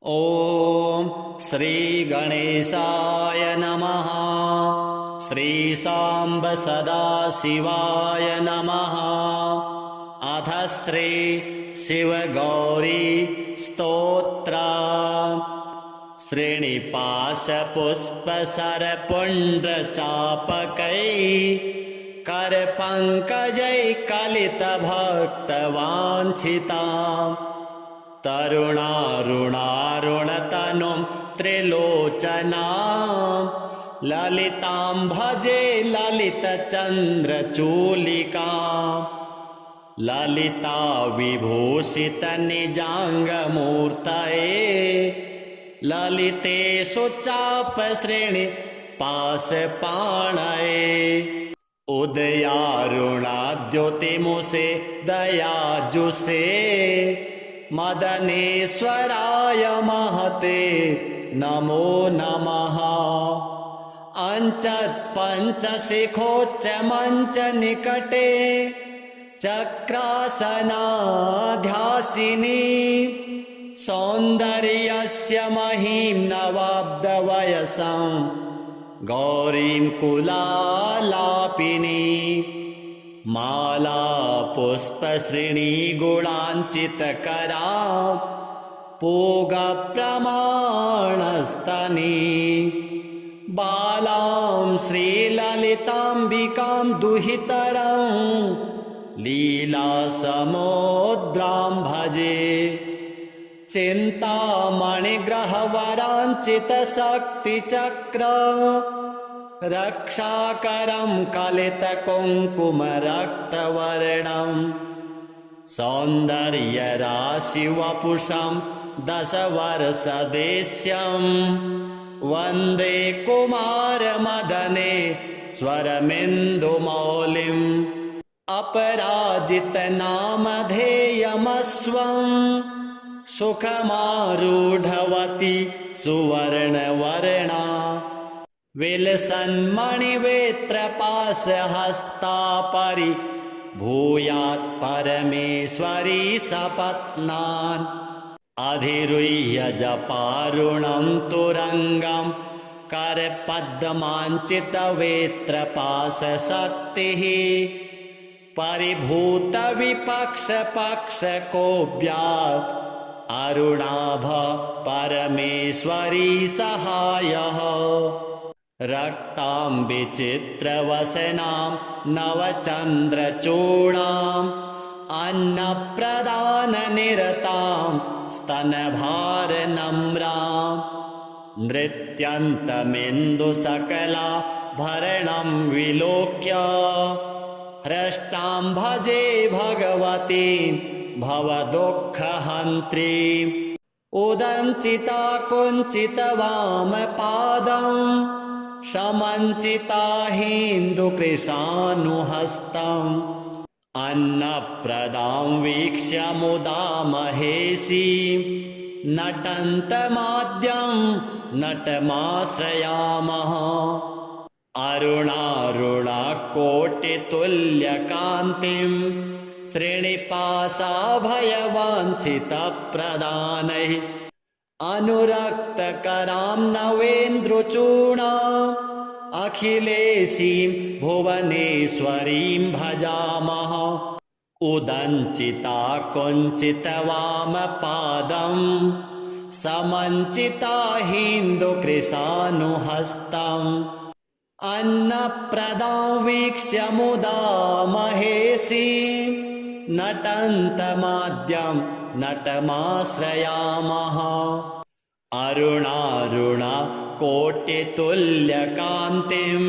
ॐ श्री गणेशाय नमः। श्री सांब सदाशिवाय नमः। अथ श्री शिवगौरी स्तोत्र। श्रीनिपाशपुष्पसरपुण्ड्रचापकै करपङ्कजैकलितभक्तवाञ्छिताम् तरुणारुणारुणतनुं त्रिलोचनां ललितां भजे ललितचन्द्रचूलिकाम् ललिता विभूषितनिजाङ्गमूर्तये ललितेषु चापश्रेणिपाशपाणये उदयारुणाद्योतिमुषे दयाजुषे मदनेश्वराय महते नमो नमः। अंचत्पञ्चशिखोच्चमञ्चनिकटे चक्रासनाध्यासिनी सौन्दर्यस्य महीं नवाब्दवयसां गौरीं कुलालापिनी माला पुष्पश्रेणीगुणाञ्चितकरां पूगप्रमाणस्तनी बालां श्रीललिताम्बिकां दुहितरां लीलासमुद्रां भजे चिन्तामणिग्रहवराञ्चितशक्तिचक्र रक्षाकरं कलितकुङ्कुमरक्तवर्णं सौन्दर्यराशिवपुषं दशवर्षदेश्यं वन्दे कुमारमदने स्वरमिन्दुमौलिम् अपराजितनामधेयमस्वं सुखमारूढवती सुवर्णवर्णा विलसन्मणिवेत्रपाशहस्ता परिभूयात् परमेश्वरी सपत्नान् अधिरुह्य जपारुणं तुरङ्गं करपद्माञ्चितवेत्रपाशशक्तिः परिभूतविपक्षपक्षकोऽव्यात् अरुणाभ परमेश्वरी सहायः रक्तां विचित्रवसनां नवचन्द्रचूडाम् अन्नप्रदाननिरतां स्तनभारनम्रां नृत्यन्तमिन्दुसकलाभरणं विलोक्य हृष्टां भजे भगवतीं भवदुःखहन्त्रीम् उदञ्चिता कुञ्चितवामपादं समञ्चिता हिन्दुकृशानुहस्तम् अन्नप्रदां वीक्ष्य मुदा महेशीं नटन्तमाद्यं नटमाश्रयामः अरुणारुणाकोटितुल्यकान्तिं श्रीनिपाशाभयवाञ्छितप्रदानैः अनुरक्तकरां नवेन्द्रचूडाम् अखिलेशीं भुवनेश्वरीं भजामः उदञ्चिता कुञ्चितवामपादं समञ्चिता हिन्दुकृशानुहस्तम् अन्नप्रदां वीक्ष्य मुदा महेशीं नटन्तमाद्यं नटमाश्रयामः अरुणारुणाकोटितुल्यकान्तिं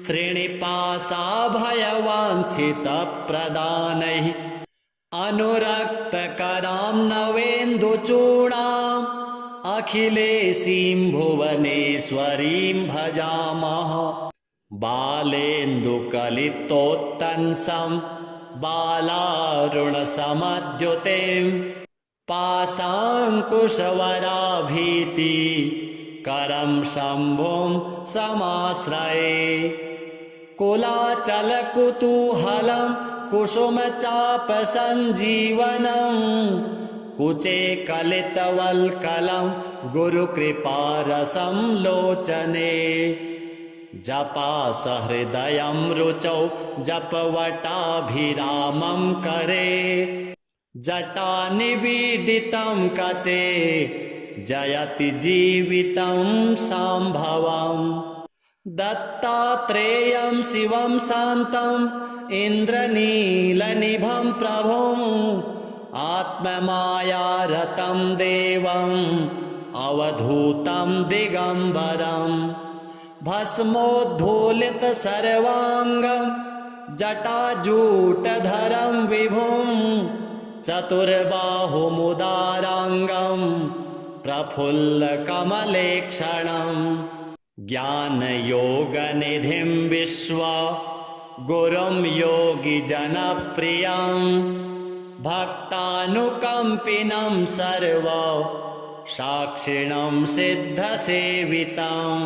श्रीनिपाशाभयवाञ्छितप्रदानैः अनुरक्तकरां नवेन्दुचूडाम् अखिलेशीं भुवनेश्वरीं भजामः बालेन्दुकलितोत्तंसं बालारुणसमद्युतिं पाशाङ्कुशवराभीति करं शम्भुं समाश्रये कुलाचलकुतूहलं कुसुमचापसञ्जीवनं कुचे कलितवल्कलं गुरुकृपारसं लोचने जपासहृदयं रुचौ जपवटाभिरामं करे जटानिवीडितं कचे जयति जीवितं शाम्भवम् दत्तात्रेयं शिवं शान्तम् इन्द्रनीलनिभं प्रभुम् आत्ममायारतं देवम् अवधूतं दिगम्बरम् भस्मोद्धूलित सर्वाङ्गं जटाजूटधरं विभुम् चतुर्बाहुमुदाराङ्गं प्रफुल्लकमलेक्षणम् ज्ञानयोगनिधिं विश्वा गुरुं योगिजनप्रियं भक्तानुकम्पिनं सर्व साक्षिणं सिद्धसेवितम्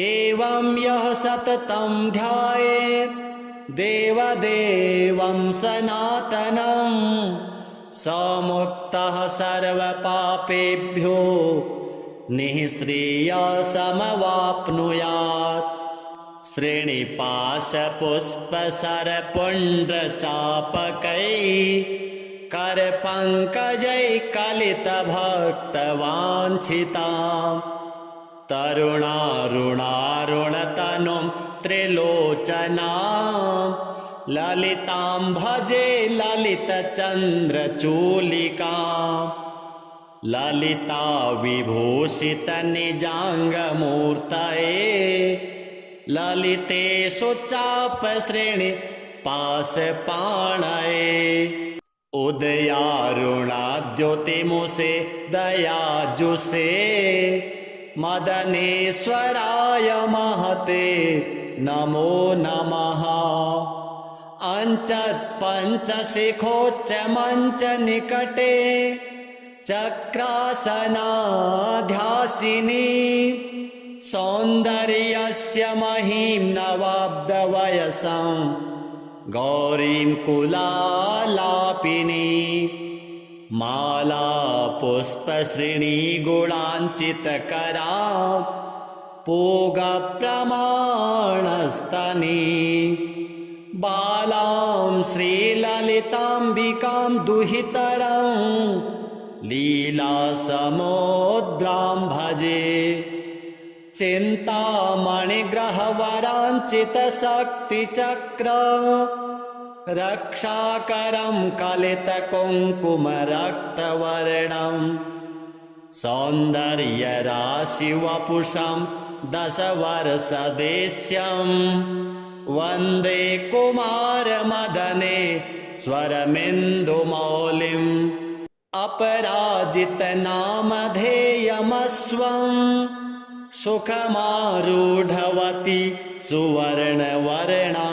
एवं यः सततं ध्यायेत् देवदेवं सनातनं स मुक्तः सर्वपापेभ्यो निःश्रेयसमवाप्नुयात् श्रेणिपाशपुष्पसरपुण्ड्रचापकैः करपङ्कजैः कलितभक्तवाञ्छितां तरुणारुणारुणतनुं त्रिलोचनां ललितां भजे ललितचन्द्रचूलिकाम् ललिता विभूषित निजाङ्गमूर्तये ललितेषु चाप श्रेणि पाशपाणये उदयारुणाद्योतिमुषे दयाजुषे मदनेश्वराय महते नमो नमः पञ्चशिखोच्चमञ्च निकटे चक्रासनाध्यासिनी सौन्दर्यस्य महीं नवाब्दवयसं गौरीं कुलालापिनी माला पुष्पश्रेणी गुणाञ्चितकरा पूगप्रमाणस्तनी बालां श्रीललिताम्बिकां दुहितरं लीलासमुद्रां भजे चिन्तामणिग्रहवराञ्चितशक्तिचक्र रक्षाकरं कलितकुङ्कुमरक्तवर्णं सौन्दर्यराशिवपुषं दशवर्षदेश्यं वन्दे कुमारमदने स्वरमिन्दुमौलिम् अपराजितनामधेयमस्वं सुखमारूढवती सुवर्णवर्णा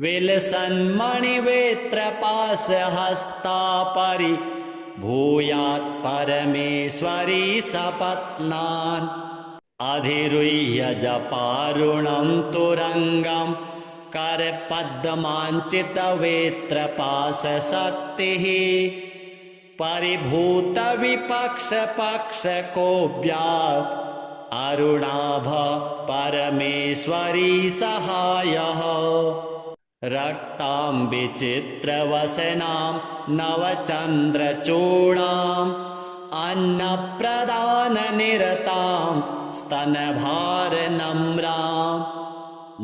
विलसन्मणिवेत्रपाशहस्ता परिभूयात् परमेश्वरी सपत्नान् अधिरुह्य जपारुणं तुरङ्गं करपद्माञ्चितवेत्रपाशशक्तिः परिभूतविपक्षपक्षकोऽव्यात् अरुणाभ परमेश्वरी सहायः रक्तां विचित्रवसनां नवचन्द्रचूडाम् अन्नप्रदाननिरतां स्तनभारनम्रां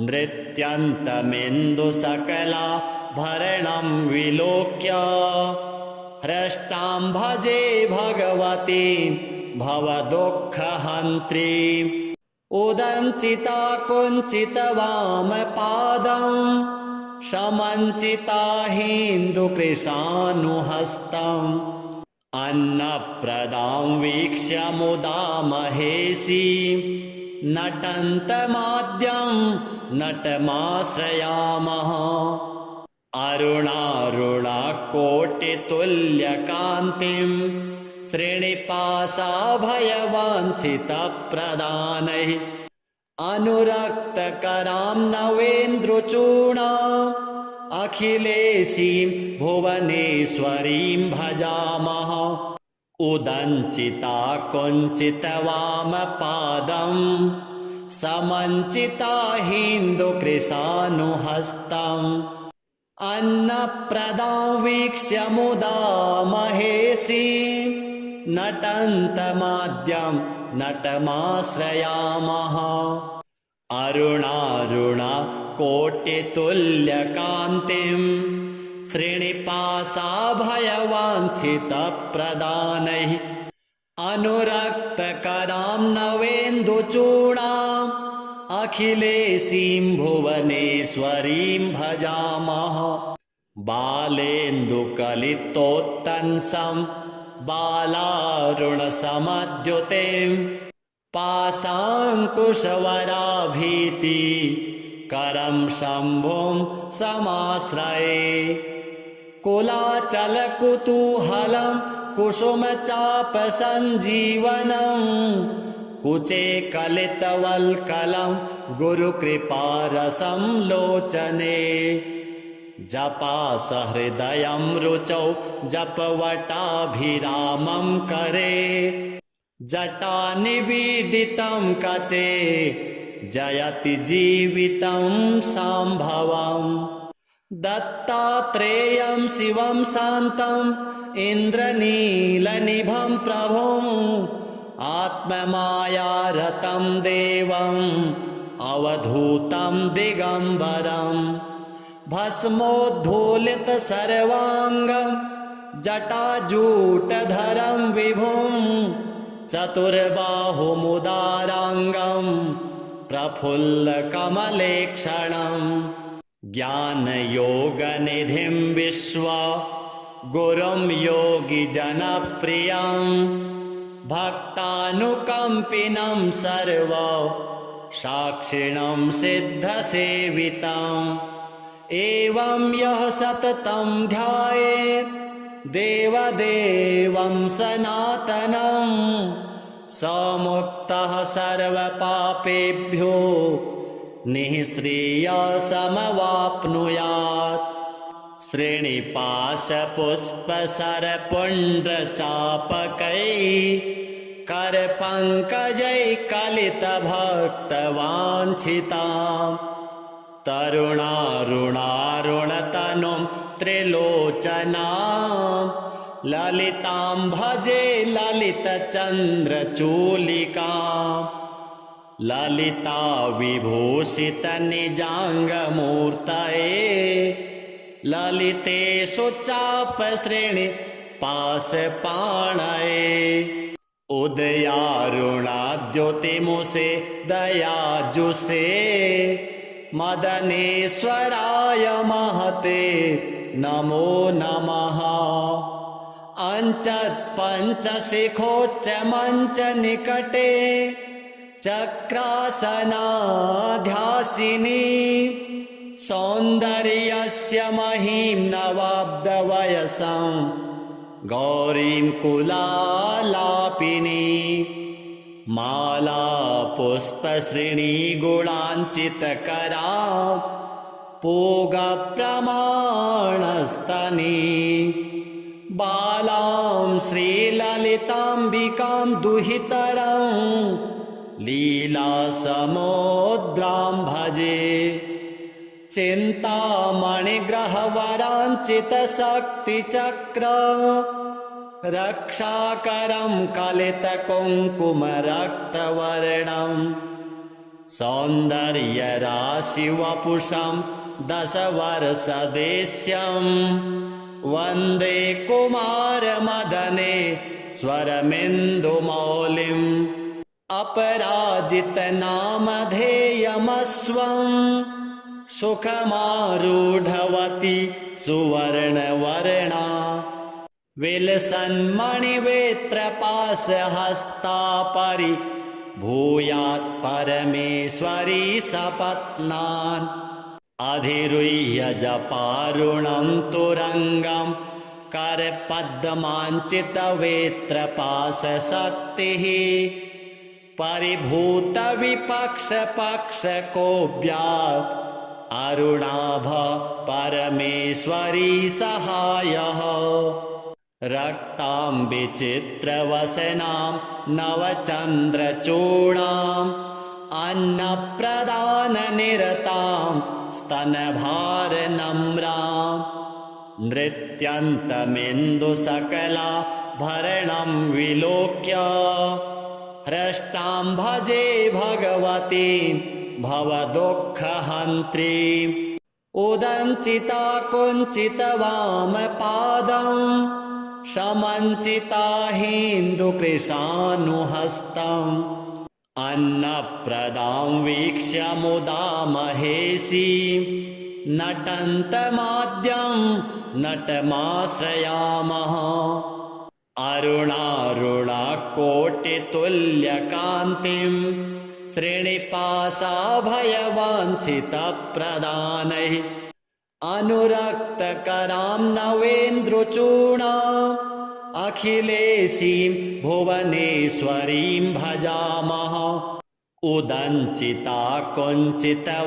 नृत्यन्तमिन्दुसकलाभरणं विलोक्य हृष्टां भजे भगवतीं भवदुःखहन्त्रीम् उदञ्चिता कुञ्चितवामपादं समञ्चिता हिन्दुकृशानुहस्तम् अन्नप्रदां वीक्ष्य मुदा महेशीं नटन्तमाद्यं नटमाश्रयामः अरुणारुणाकोटितुल्यकान्तिं श्रेणिपाशाभयवाञ्छितप्रदानैः अनुरक्तकरां नवेन्द्रचूडाम् अखिलेशीं भुवनेश्वरीं भजामः उदञ्चिता कुञ्चितवामपादं समञ्चिता हिन्दुकृशानुहस्तम् अन्नप्रदां वीक्ष्य मुदा महेशीं नटन्तमाद्यं नटमाश्रयामः अरुणारुणा कोटितुल्यकान्तिं श्रीनिपाशाभयवाञ्छितप्रदानैः अनुरक्तकरां नवेन्दुचूडाम् अखिलेशीं भुवनेश्वरीं भजामः बालेन्दुकलितोत्तंसं बालारुणसमद्युतिं पाशाङ्कुशवराभीति करं शम्भुं समाश्रये कुलाचलकुतूहलं कुसुमचापसञ्जीवनम् कुचे कलितवल्कलं गुरुकृपारसं लोचने जपासहृदयं रुचौ जपवटाभिरामं करे जटानिबीडितं कचे जयति जीवितं शाम्भवम् दत्तात्रेयं शिवं शान्तम् इन्द्रनीलनिभं प्रभुम् आत्ममायारतं देवम् अवधूतं दिगम्बरम् भस्मोद्धूलितसर्वाङ्गं जटाजूटधरं विभुं चतुर्बाहुमुदाराङ्गं प्रफुल्लकमलेक्षणं ज्ञानयोगनिधिं विश्वा गुरुं योगिजनप्रियं भक्तानुकम्पिनं सर्व साक्षिणं सिद्धसेवितम् एवं यः सततं ध्यायेत् देवदेवं सनातनं स मुक्तः सर्वपापेभ्यो निःश्रेयसमवाप्नुयात् श्रीनिपाशपुष्पसरपुण्ड्रचापकैः करपङ्कजैः कलितभक्तवाञ्छिताम् तरुणारुणारुणतनुं त्रिलोचनां ललितां भजे ललितचन्द्रचूलिकाम् ललिता विभूषितनिजाङ्गमूर्तये ललितेषु चापश्रेणिपाशपाणये उदयारुणाद्योतिमुषे दयाजुषे मदनेश्वराय महते नमो नमः अञ्चत्पञ्चशिखोच्चमञ्चनिकटे चक्रासनाध्यासिनी सौन्दर्यस्य महीं नवाब्दवयसं गौरीं कुलालापिनी माला पुष्पश्रेणीगुणाञ्चितकरा पूगप्रमाणस्तनी बालां श्रीललिताम्बिकां दुहितरं लीलासमुद्रां भजे चिन्तामणिग्रहवराञ्चितशक्तिचक्र रक्षाकरं कलितकुङ्कुमरक्तवर्णं सौन्दर्यराशिवपुषं दशवर्षदेश्यं वन्दे कुमारमदने स्वरमिन्दुमौलिम् अपराजितनामधेयमस्वं सुखमारूढवती सुवर्णवर्णा विलसन्मणिवेत्रपाशहस्ता परिभूयात् परमेश्वरी सपत्नान् अधिरुह्य जपारुणं तुरङ्गं करपद्माञ्चितवेत्रपाशशक्तिः परिभूतविपक्षपक्षकोऽभ्यात् अरुणाभ परमेश्वरी सहायः रक्तां विचित्रवसनां नवचन्द्रचूडाम् अन्नप्रदाननिरतां स्तनभारनम्रां नृत्यन्तमिन्दुसकलाभरणं विलोक्य हृष्टां भजे भगवतीं भवदुःखहन्त्रीम् उदञ्चिता कुञ्चितवामपादं समञ्चिता हिन्दुकृशानुहस्तम् अन्नप्रदां वीक्ष्य मुदा महेशीं नटन्तमाद्यं नटमाश्रयामः अरुणारुणाकोटितुल्यकान्तिं श्रीनिवासाभयवाञ्छितप्रदानैः अनुरक्तकरां नवेन्द्रचूडाम् अखिलेशीं भुवनेश्वरीं भजामः उदञ्चिता कुञ्चितवामपादं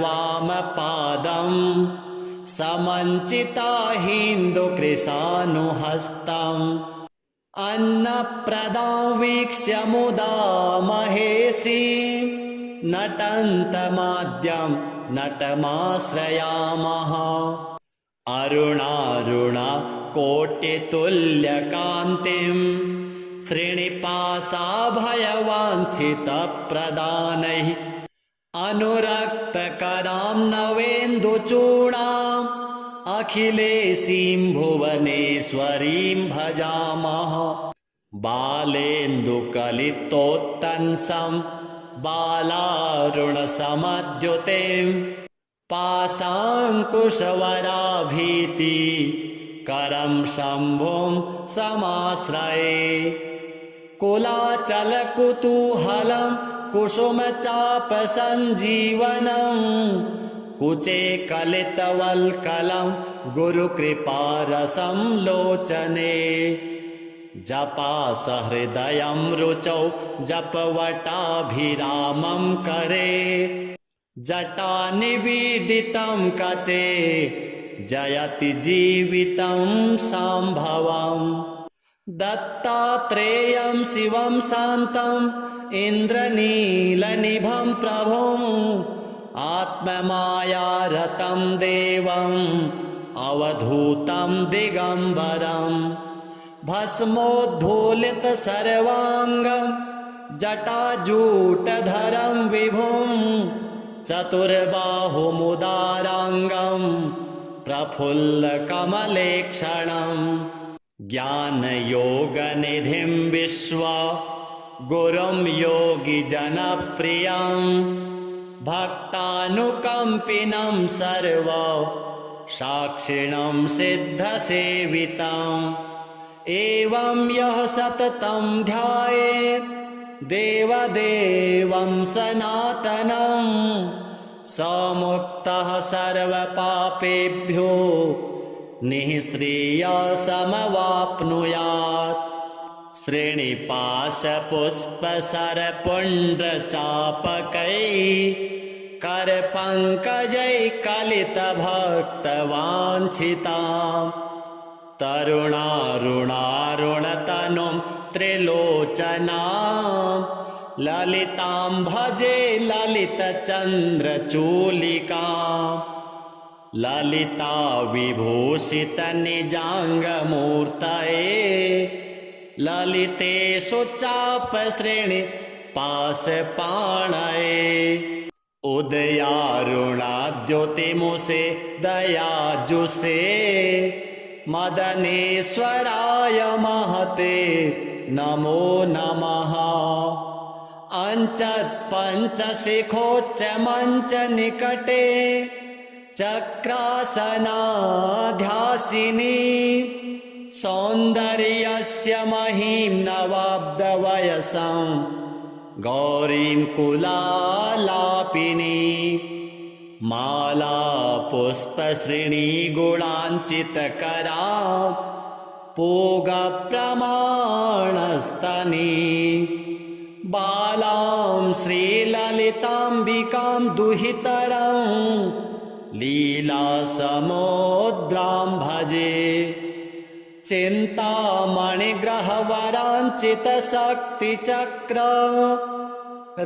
समञ्चिता हिन्दुकृशानुहस्तम् अन्नप्रदां वीक्ष्य मुदा महेशीं नटन्तमाद्यं नटमाश्रयामः अरुणारुणा कोटितुल्यकान्तिं श्रीनिवासाभयवाञ्छितप्रदानैः अनुरक्तकरां नवेन्दुचूडाम् अखिलेशीं भुवनेश्वरीं भजामः बालेन्दुकलितोत्तंसं बालारुणसमद्युतिं पाशाङ्कुशवराभीति करं शम्भुं समाश्रये कुलाचलकुतूहलं कुसुमचापसञ्जीवनं कुचे कलितवल्कलं गुरुकृपारसं लोचने जपासहृदयं रुचौ जपवटाभिरामं करे जटानिबीडितं कचे जयति जीवितं शाम्भवम् दत्तात्रेयं शिवं शान्तम् इन्द्रनीलनिभं प्रभुम् आत्ममायारतं देवम् अवधूतं दिगम्बरं भस्मोद्धूलितसर्वाङ्गं जटाजूटधरं विभुं चतुर्बाहुमुदाराङ्गं प्रफुल्लकमलेक्षणं ज्ञानयोगनिधिं विश्वा गुरुं योगिजनप्रियं भक्तानुकम्पिनं सर्व साक्षिणं सिद्धसेवितम् एवं यः सततं ध्यायेत् देवदेवं सनातनं स मुक्तः सर्वपापेभ्यो निःश्रेयसमवाप्नुयात् श्रीनिवासपुष्पसरपुण्ड्रचापकैः करपङ्कजैः कलितभक्तवाञ्छिताम् तरुणारुणारुणतनुं त्रिलोचनां ललितां भजे ललितचन्द्रचूलिकाम् ललिता विभूषितनिजाङ्गमूर्तये ललितेषु चापश्रेणि पाशपाणये उदयारुणाद्योतिमुषे दयाजुषे मदनेश्वराय महते नमो नमः अञ्चत्पञ्चशिखोच्चमञ्चनिकटे चक्रासनाध्यासिनी सौन्दर्यस्य महीं नवाब्दवयसं गौरीं कुलालापिनी माला पुष्पश्रेणीगुणाञ्चितकरा पूगप्रमाणस्तनी बालां श्रीललिताम्बिकां दुहितरां लीलासमुद्रां भजे चिन्तामणिग्रहवराञ्चितशक्तिचक्र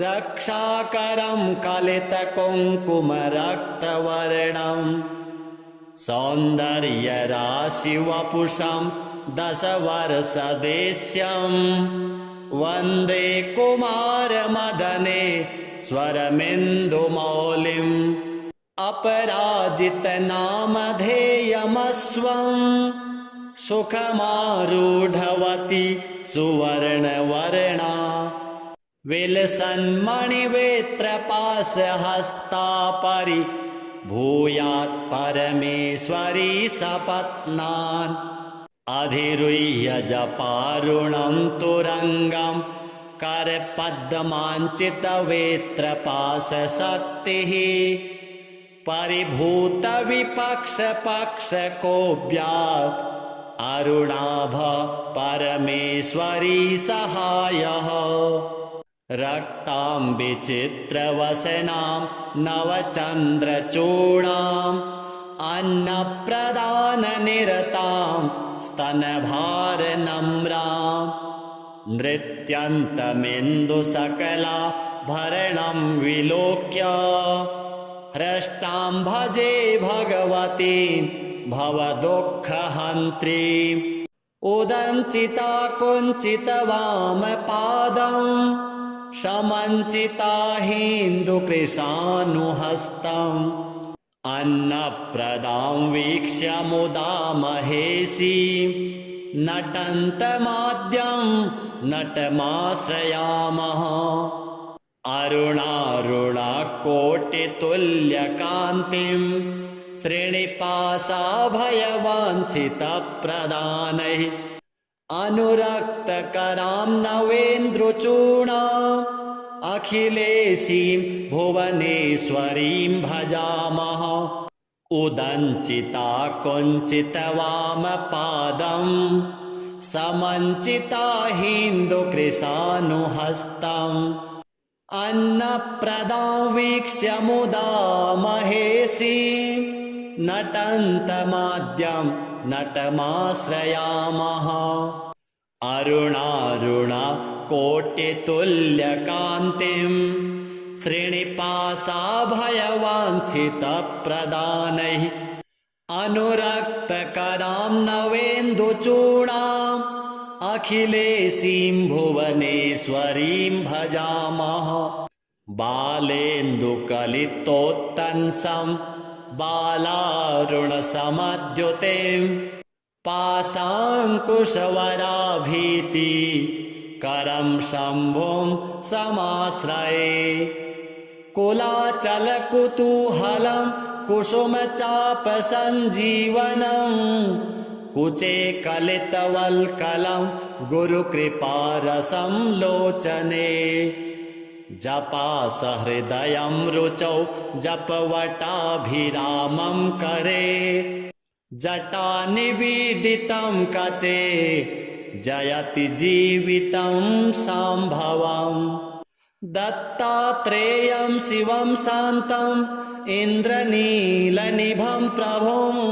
रक्षाकरं कलितकुङ्कुमरक्तवर्णं सौन्दर्यराशिवपुषं दशवर्षदेश्यं वन्दे कुमारमदने स्वरमिन्दुमौलिम् अपराजितनामधेयमस्वं सुखमारूढवती सुवर्णवर्णा विलसन्मणिवेत्रपाशहस्ता परिभूयात् परमेश्वरी सपत्नान् अधिरुह्य जपारुणं तुरङ्गं करपद्माञ्चितवेत्रपाशशक्तिः परिभूतविपक्षपक्षकोऽव्यात् अरुणाभ परमेश्वरी सहायः रक्तां विचित्रवसनां नवचन्द्रचूडाम् अन्नप्रदाननिरतां स्तनभारनम्रां नृत्यन्तमिन्दुसकलाभरणं विलोक्य हृष्टां भजे भगवतीं भवदुःखहन्त्रीम् उदञ्चिता कुञ्चितवामपादं समञ्चिता हिन्दुकृशानुहस्तम् अन्नप्रदां वीक्ष्य मुदा महेशीं नटन्तमाद्यं नटमाश्रयामः अरुणारुणाकोटितुल्यकान्तिं श्रीनिवासाभयवाञ्छितप्रदानैः अनुरक्तकरां नवेन्द्रचूडाम् अखिलेशीं भुवनेश्वरीं भजामः उदञ्चिता कुञ्चितवामपादं समञ्चिता हिन्दुकृशानुहस्तम् अन्नप्रदां वीक्ष्य मुदा महेशीं नटन्तमाद्यं नटमाश्रयामः अरुणारुणाकोटितुल्यकान्तिं श्रीनिवासाभयवाञ्छितप्रदानैः अनुरक्तकरां नवेन्दुचूडाम् अखिलेशीं भुवनेश्वरीं भजामः बालेन्दुकलितोत्तंसं बालारुणसमद्युतिं पाशाङ्कुशवराभीति करं शम्भुं समाश्रये कुलाचलकुतूहलं कुसुमचापसञ्जीवनं कुचे कलितवल्कलं गुरुकृपारसं लोचने जपासहृदयं रुचौ जपवटाभिरामं करे जटानिबीडितं कचे जयति जीवितं शाम्भवम् दत्तात्रेयं शिवं शान्तम् इन्द्रनीलनिभं प्रभुम्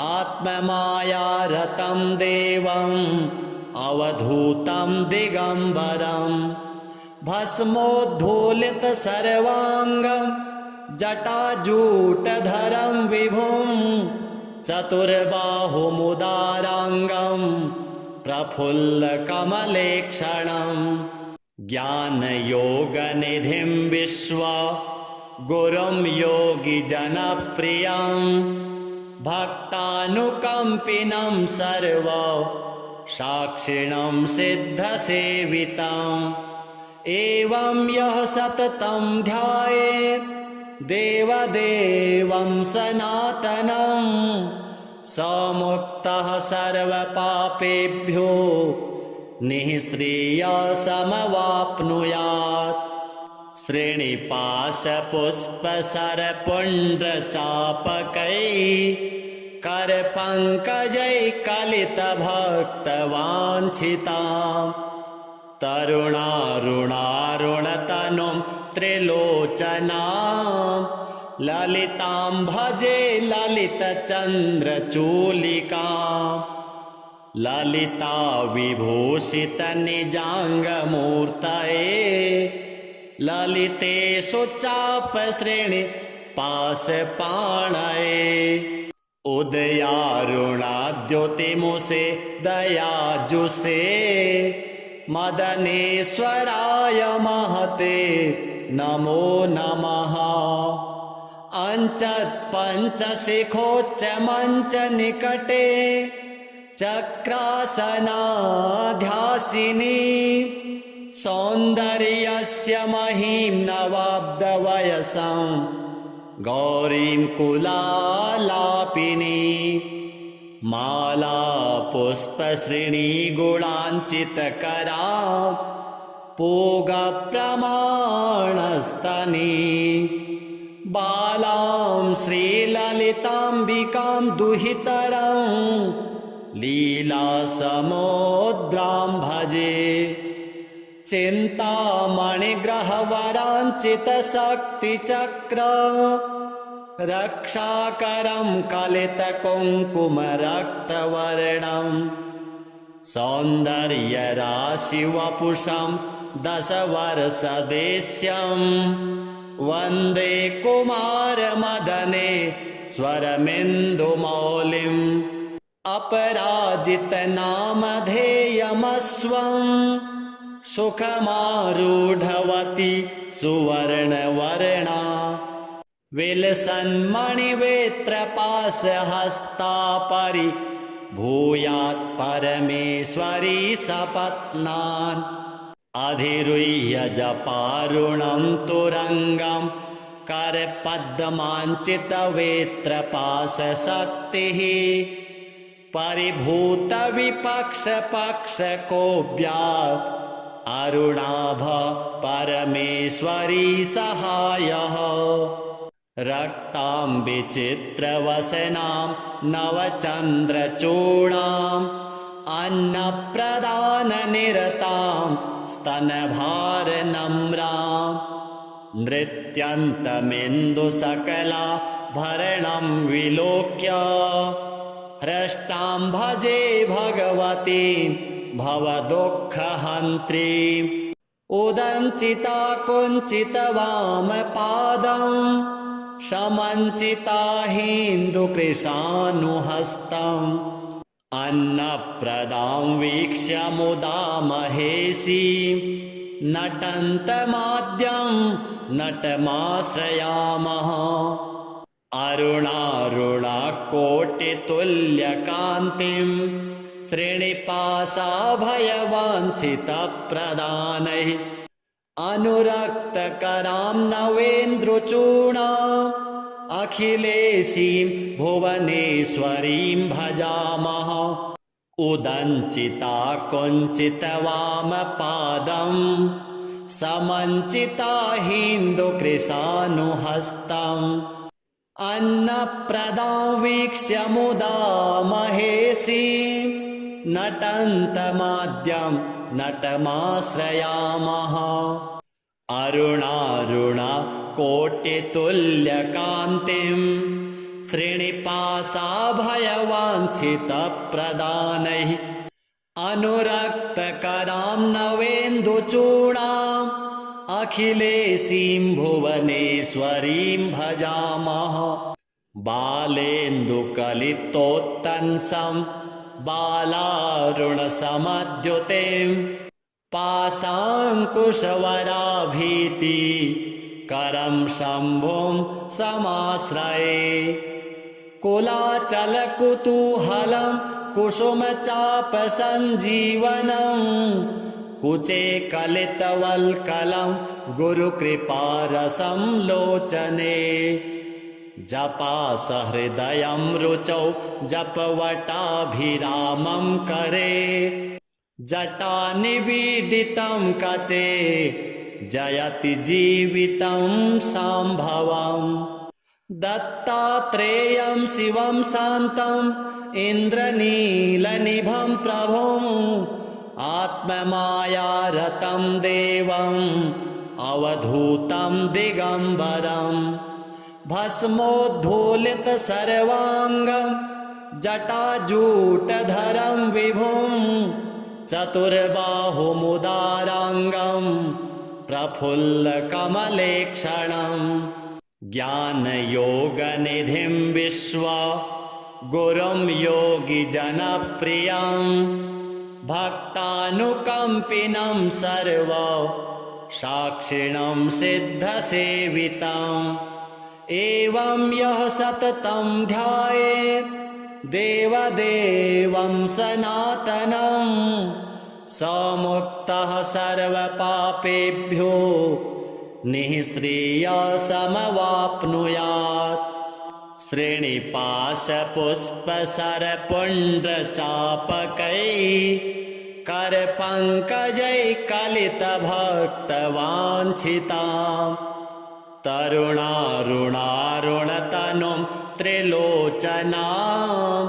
आत्ममायारतं देवम् अवधूतं दिगम्बरं भस्मोद्धूलितसर्वाङ्गं जटाजूटधरं विभुं चतुर्बाहुमुदाराङ्गं प्रफुल्लकमलेक्षणं ज्ञानयोगनिधिं विश्वा गुरुं योगिजनप्रियं भक्तानुकम्पिनं सर्व साक्षिणं सिद्धसेवितम् एवं यः सततं ध्यायेत् देवदेवं सनातनं स मुक्तः सर्वपापेभ्यो निःश्रेयसमवाप्नुयात् श्रीनिवासपुष्पसरपुण्ड्रचापकैः करपङ्कजैः कलितभक्तवाञ्छिताम् तरुणारुणारुणतनुं त्रिलोचनां ललितां भजे ललितचन्द्रचूलिकाम् ललिता विभूषित निजाङ्गमूर्तये ललितेषु चापश्रेणि पाशपाणये उदयारुणाद्योतिमुषे दयाजुषे मदनेश्वराय महते नमो नमः पञ्चशिखोच्च मञ्च निकटे चक्रासनाध्यासिनी सौन्दर्यस्य महीं नवाब्दवयसं गौरीं कुलालापिनी माला पुष्पश्रेणी गुणाञ्चितकरा पूगप्रमाणस्तनी बालां श्रीललिताम्बिकां दुहितरं लीलासमुद्रां भजे चिन्तामणिग्रहवराञ्चितशक्तिचक्र रक्षाकरं कलितकुङ्कुमरक्तवर्णं सौन्दर्यराशिवपुषं दशवर्षदेश्यं वन्दे कुमारमदने स्वरमिन्दुमौलिम् अपराजितनामधेयमस्वं सुखमारूढवती सुवर्णवर्णा विलसन्मणिवेत्रपाशहस्ता परिभूयात् परमेश्वरी सपत्नान् अधिरुह्य जपारुणं तुरङ्गं करपद्माञ्चितवेत्रपाशशक्तिः परिभूतविपक्षपक्षकोऽव्यात् अरुणाभ परमेश्वरी सहायः रक्तां विचित्रवसनां नवचन्द्रचूडाम् अन्नप्रदाननिरतां स्तनभारनम्रां नृत्यन्तमिन्दुसकला भरणं विलोक्य हृष्टां भजे भगवतीं भवदुःखहन्त्रीम् उदञ्चिता कुञ्चितवामपादं समञ्चिता हिन्दुकृशानुहस्तम् अन्नप्रदां वीक्ष्य मुदा महेशीं नटन्तमाद्यं नटमाश्रयामः अरुणारुणाकोटितुल्यकान्तिं श्रीनिपाशाभयवाञ्छितप्रदानैः अनुरक्तकरां नवेन्द्रचूडाम् अखिलेशीं भुवनेश्वरीं भजामः उदञ्चिता कुञ्चितवामपादं समञ्चिता हिन्दुकृशानुहस्तम् अन्नप्रदां वीक्ष्य मुदा महेशीं नटन्तमाद्यं नटमाश्रयामः अरुणारुणाकोटितुल्यकान्तिं श्रीनिपाशाभयवाञ्छितप्रदानैः अनुरक्तकरां नवेन्दुचूडाम् अखिलेशीं भुवनेश्वरीं भजामः बालेन्दुकलितोत्तंसं बालारुणसमद्युतिं पाशाङ्कुशवराभीति करं शम्भुं समाश्रये कुलाचलकुतूहलं कुसुमचापसञ्जीवनं कुचे कलितवल्कलं गुरुकृपारसं लोचने जपासहृदयं रुचौ जपवटाभिरामं करे जटानिबीडितं कचे जयति जीवितं शाम्भवम् दत्तात्रेयं शिवं शान्तम् इन्द्रनीलनिभं प्रभुम् आत्ममायारतं देवम् अवधूतं दिगम्बरम् भस्मोद्धूलित सर्वांगं जटाजूटधरं विभुं चतुर्बाहुमुदारांगं प्रफुल्लकमलेक्षणं ज्ञानयोगनिधिं विश्वा गुरुं योगिजनप्रियं भक्तानुकम्पिनं सर्व साक्षिणं सिद्धसेवितम् एवं यः सततं ध्यायेत् देवदेवं सनातनं स मुक्तः सर्वपापेभ्यो निःश्रेयसमवाप्नुयात् श्रेणिपाशपुष्पसरपुण्ड्रचापकैः करपङ्कजैः कलितभक्तवाञ्छिताम् तरुणारुणारुणतनुं त्रिलोचनां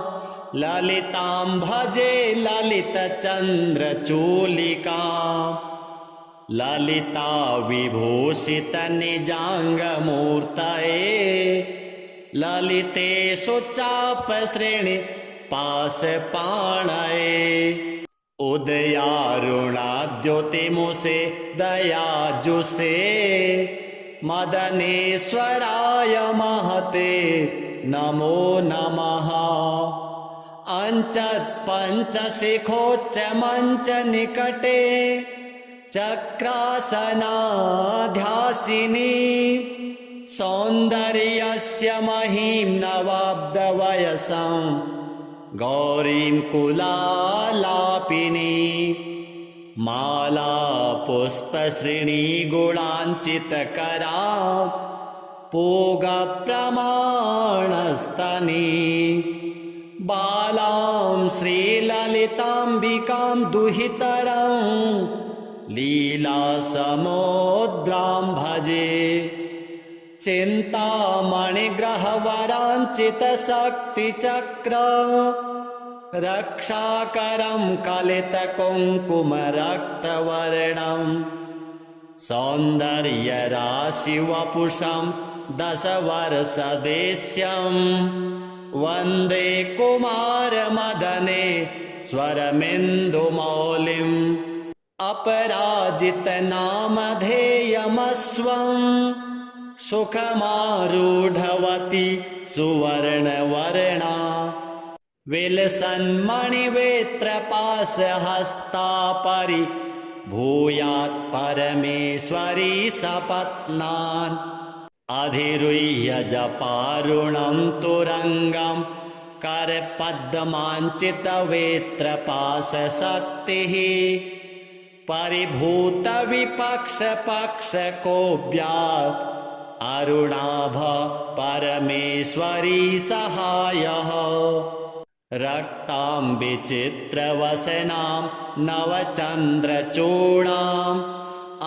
ललितां भजे ललितचन्द्रचूलिकां ललिता विभूषितनिजाङ्गमूर्तये ललितेषु चापश्रेणिपाशपाणये उदयारुणाद्योतिमुषे दयाजुषे मदनेश्वराय महते नमो नमः पञ्चशिखोच्चमञ्चनिकटे चक्रासनाध्यासिनी सौन्दर्यस्य महीं नवाब्दवयसं गौरीं कुलालापिनी माला पुष्पश्रेणी गुणाञ्चितकरा पूगप्रमाणस्तनी बालां श्रीललिताम्बिकां दुहितरं लीलासमुद्रां भजे चिन्तामणिग्रहवराञ्चितशक्तिचक्र रक्षाकरं कलितकुङ्कुमरक्तवर्णं सौन्दर्यराशिवपुषं दशवर्षदेश्यं वन्दे कुमारमदने स्वरमिन्दुमौलिम् अपराजितनामधेयमस्वं सुखमारूढवती सुवर्णवर्णा विलसन्मणिवेत्रपाशहस्ता परिभूयात् परमेश्वरी सपत्नान् अधिरुह्य जपारुणं तुरङ्गं करपद्माञ्चितवेत्रपाशशक्तिः परिभूतविपक्षपक्षकोऽव्यात् अरुणाभ परमेश्वरी सहायः रक्तां विचित्रवसनां नवचन्द्रचूडाम्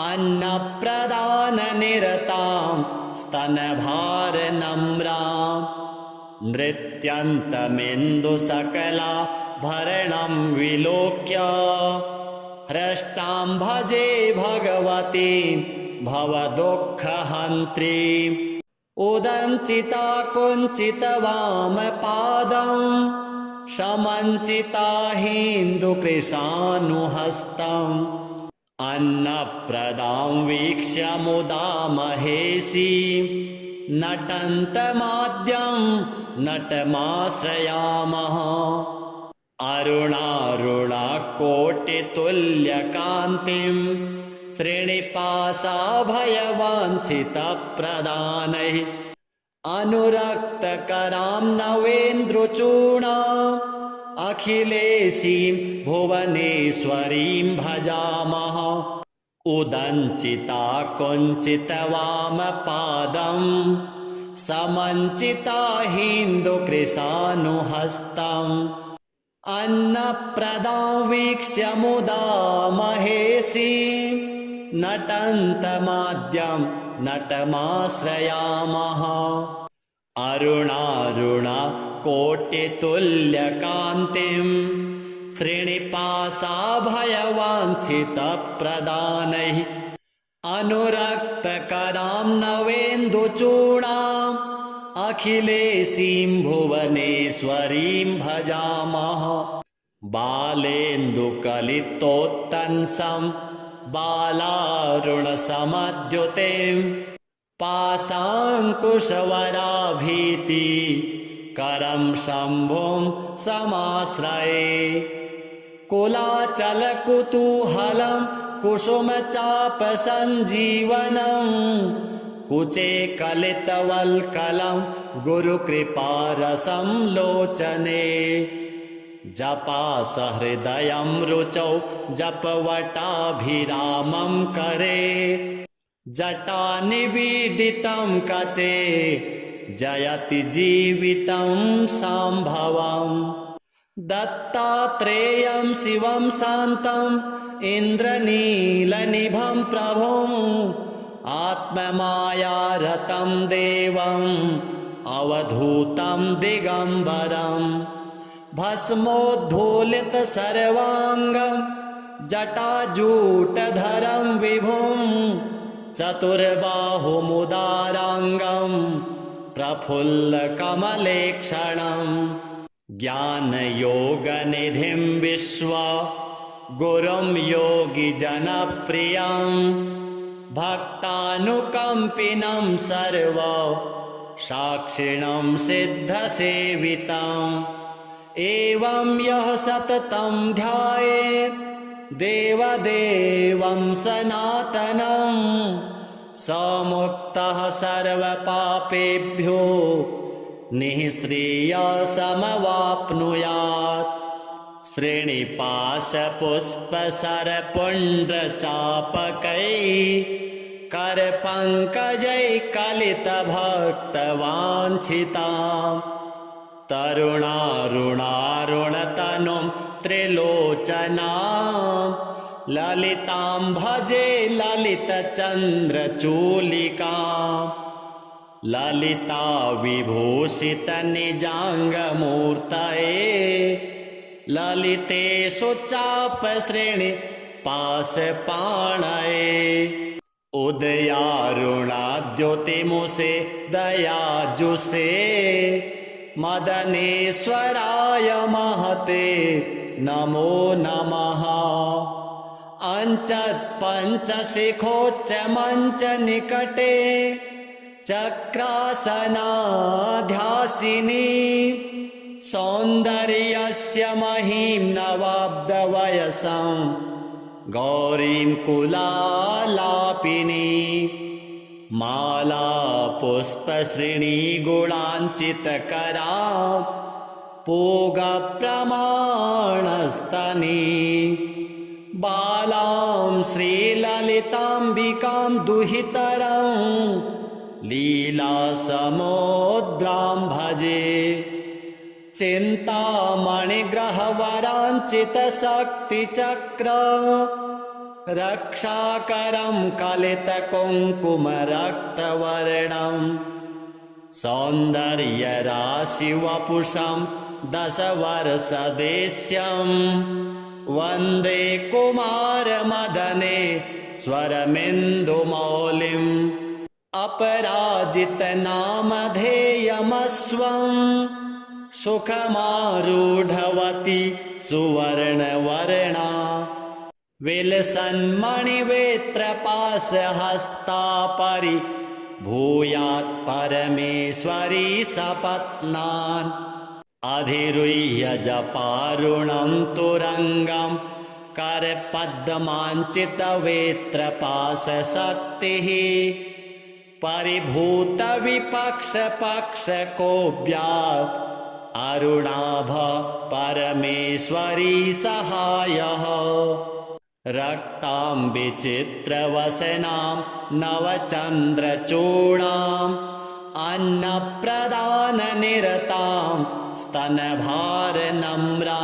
अन्नप्रदाननिरतां स्तनभारनम्रां नृत्यन्तमिन्दुसकलाभरणं विलोक्य हृष्टां भजे भगवतीं भवदुःखहन्त्रीम् उदञ्चिता कुञ्चितवामपादं समञ्चिता हिन्दुकृशानुहस्तम् अन्नप्रदां वीक्ष्य मुदा महेशीं नटन्तमाद्यं नटमाश्रयामः अरुणारुणाकोटितुल्यकान्तिं श्रेणिपाशाभयवाञ्छितप्रदानैः अनुरक्तकरां नवेन्द्रचूडाम् अखिलेशीं भुवनेश्वरीं भजामः उदञ्चिता कुञ्चितवामपादं समञ्चिता हिन्दुकृशानुहस्तम् अन्नप्रदां वीक्ष्य मुदा महेशीं नटन्तमाद्यं नटमाश्रयामः अरुणारुणाकोटितुल्यकान्तिं श्रेणिपाशाभयवाञ्छितप्रदानैः अनुरक्तकरां नवेन्दुचूडाम् अखिलेशीं भुवनेश्वरीं भजामः बालेन्दुकलितोत्तंसं बालारुणसमद्युतिं पाशाङ्कुशवराभीति करं शम्भुं समाश्रये कुलाचलकुतूहलं कुसुमचापसञ्जीवनं कुचे कलितवल्कलं गुरुकृपारसं लोचने जपासहृदयं रुचौ जपवटाभिरामं करे जटानिबीडितं कचे जयति जीवितं शाम्भवम् दत्तात्रेयं शिवं शान्तम् इन्द्रनीलनिभं प्रभुम् आत्ममायारतं देवम् अवधूतं दिगम्बरम् भस्मोद्धूलितसर्वाङ्गं जटाजूटधरं विभुं चतुर्बाहुमुदाराङ्गं प्रफुल्लकमलेक्षणम् ज्ञानयोगनिधिं विश्वा गुरुं योगिजनप्रियं भक्तानुकम्पिनं सर्व साक्षिणं सिद्धसेवितम् एवं यः सततं ध्यायेत् देवदेवं सनातनं स मुक्तः सर्वपापेभ्यो निःश्रेयसमवाप्नुयात् श्रेणिपाशपुष्पसरपुण्ड्रचापकैः करपङ्कजैः कलितभक्तवाञ्छिताम् तरुणारुणारुणतनुं त्रिलोचनां ललितां भजे ललितचन्द्रचूलिकाम् ललिता विभूषितनिजाङ्गमूर्तये ललितेषु चापश्रेणि पाशपाणये उदयारुणाद्योतिमुषे दयाजुषे मदनेश्वराय महते नमो नमः अञ्चत्पञ्चशिखोच्चमञ्चनिकटे चक्रासनाध्यासिनी सौन्दर्यस्य महीं नवाब्दवयसं गौरीं कुलालापिनी माला पुष्पश्रेणीगुणाञ्चितकरा पूगप्रमाणस्तनी बालां श्रीललिताम्बिकां दुहितरं लीलासमुद्रां भजे चिन्तामणिग्रहवराञ्चितशक्तिचक्र रक्षाकरं कलितकुङ्कुमरक्तवर्णं सौन्दर्यराशिवपुषं दशवर्षदेश्यं वन्दे कुमारमदने स्वरमिन्दुमौलिम् अपराजितनामधेयमस्वं सुखमारूढवती सुवर्णवर्णा विलसन्मणिवेत्रपाशहस्ता परिभूयात् परमेश्वरी सपत्नान् अधिरुह्य जपारुणं तुरङ्गं करपद्माञ्चितवेत्रपाशशक्तिः परिभूतविपक्षपक्षकोऽव्यात् अरुणाभ परमेश्वरी सहायः रक्तां विचित्रवसनां नवचन्द्रचूडाम् अन्नप्रदाननिरतां स्तनभारनम्रां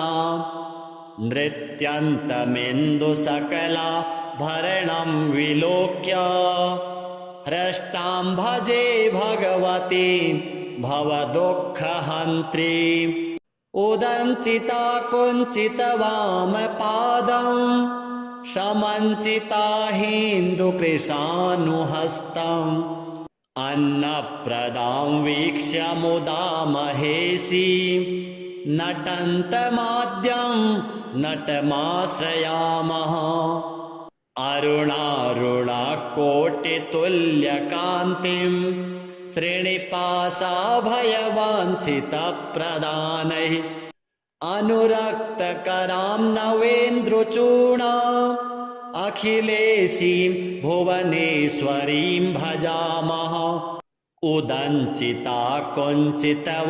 नृत्यन्तमिन्दुसकलाभरणं विलोक्य हृष्टां भजे भगवतीं भवदुःखहन्त्रीम् उदञ्चिता कुञ्चितवामपादं समञ्चिता हिन्दुकृशानुहस्तम् अन्नप्रदां वीक्ष्य मुदा महेशी नटन्तमाद्यं नटमाश्रयामः अरुणारुणाकोटितुल्यकान्तिं श्रीनिपाशाभयवाञ्छितप्रदानैः अनुरक्तकरां नवेन्द्रचूडाम् अखिलेशीं भुवनेश्वरीं भजामः उदञ्चिता कुञ्चितवामपादं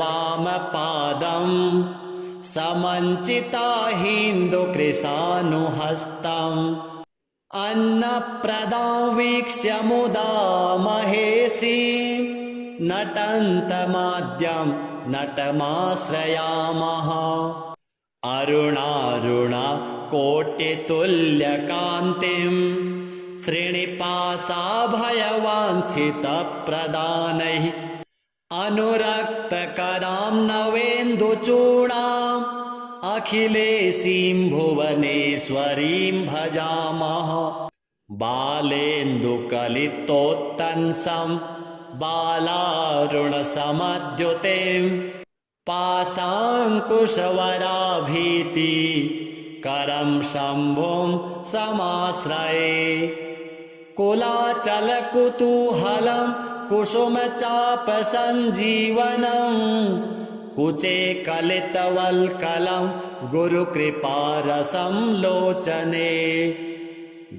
समञ्चिता हिन्दुकृशानुहस्तम् अन्नप्रदां वीक्ष्य मुदा महेशी नटन्तमाद्यं नटमाश्रयामः अरुणारुणाकोटितुल्यकान्तिं श्रीनिपाशाभयवाञ्छितप्रदानैः अनुरक्तकरां नवेन्दुचूडाम् अखिलेशीं भुवनेश्वरीं भजामः बालेन्दुकलितोत्तंसं बालारुणसमद्युतिं पाशाङ्कुशवराभीति करं शम्भुं समाश्रये कुलाचलकुतूहलं कुसुमचापसञ्जीवनं कुचे कलितवल्कलं गुरुकृपारसं लोचने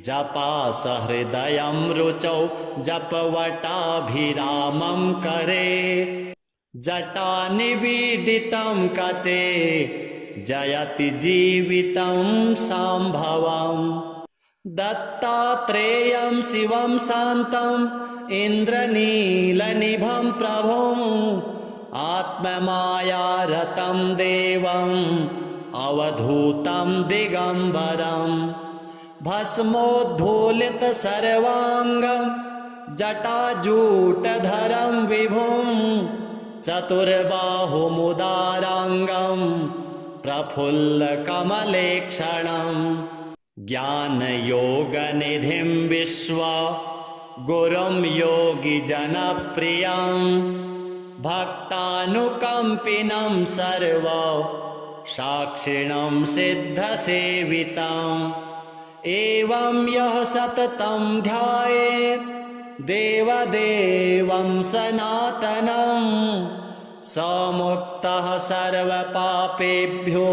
जपासहृदयं रुचौ जपवटाभिरामं करे जटानिबीडितं कचे जयति जीवितं शाम्भवम् दत्तात्रेयं शिवं शान्तं इन्द्रनीलनिभं प्रभुं आत्ममायारतं देवम् अवधूतं दिगम्बरं भस्मोद्धूलित सर्वाङ्गं जटाजूटधरं विभुं चतुर्बाहुमुदाराङ्गं प्रफुल्लकमलेक्षणं ज्ञानयोगनिधिं विश्वा गुरुं योगिजनप्रियं भक्तानुकम्पिनं सर्व साक्षिणं सिद्धसेवितम् एवं यः सततं ध्यायेत् देवदेवं सनातनं स मुक्तः सर्वपापेभ्यो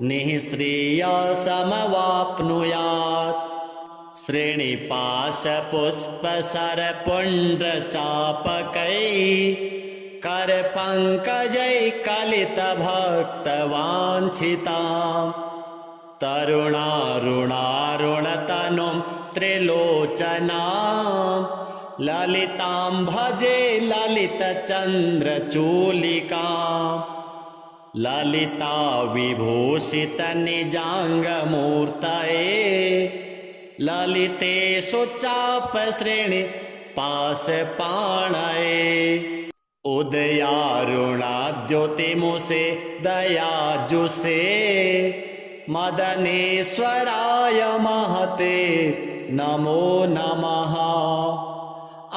निःश्रेयसमवाप्नुयात् श्रीनिपाशपुष्पसरपुण्ड्रचापकैः करपङ्कजैः कलितभक्तवाञ्छिताम् तरुणारुणारुणतनुं त्रिलोचनां ललितां भजे ललितचन्द्रचूलिकाम् ललिता विभूषितनिजाङ्गमूर्तये ललितेषु चापश्रेणिपाशपाणये उदयारुणाद्योतिमुषे दयाजुषे मदनेश्वराय महते नमो नमः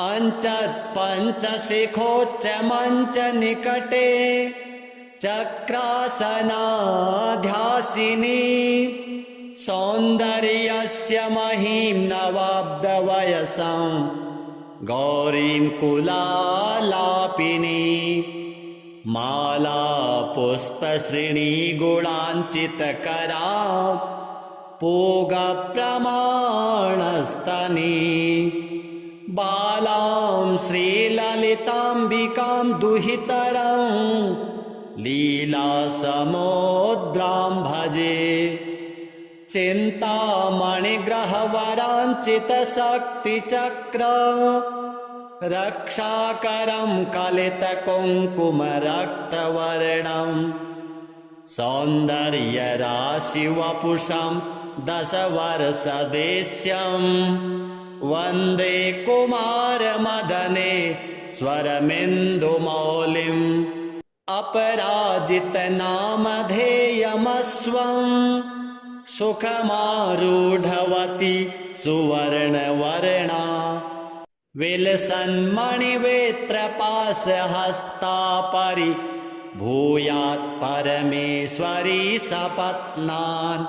अञ्चत्पञ्चशिखोच्चमञ्चनिकटे चक्रासनाध्यासिनी सौन्दर्यस्य महीं नवाब्दवयसं गौरीं कुलालापिनी माला पुष्पश्रेणीगुणाञ्चितकरा पूगप्रमाणस्तनी बालां श्रीललिताम्बिकां दुहितरं लीलासमुद्रां भजे चिन्तामणिग्रहवराञ्चितशक्तिचक्र रक्षाकरं कलितकुङ्कुमरक्तवर्णं सौन्दर्यराशिवपुषं दशवर्षदेश्यं वन्दे कुमारमदने स्वरमिन्दुमौलिम् अपराजितनामधेयमस्वं सुखमारूढवती सुवर्णवर्णा विलसन्मणिवेत्रपाशहस्ता परि भूयात् परमेश्वरी सपत्नान्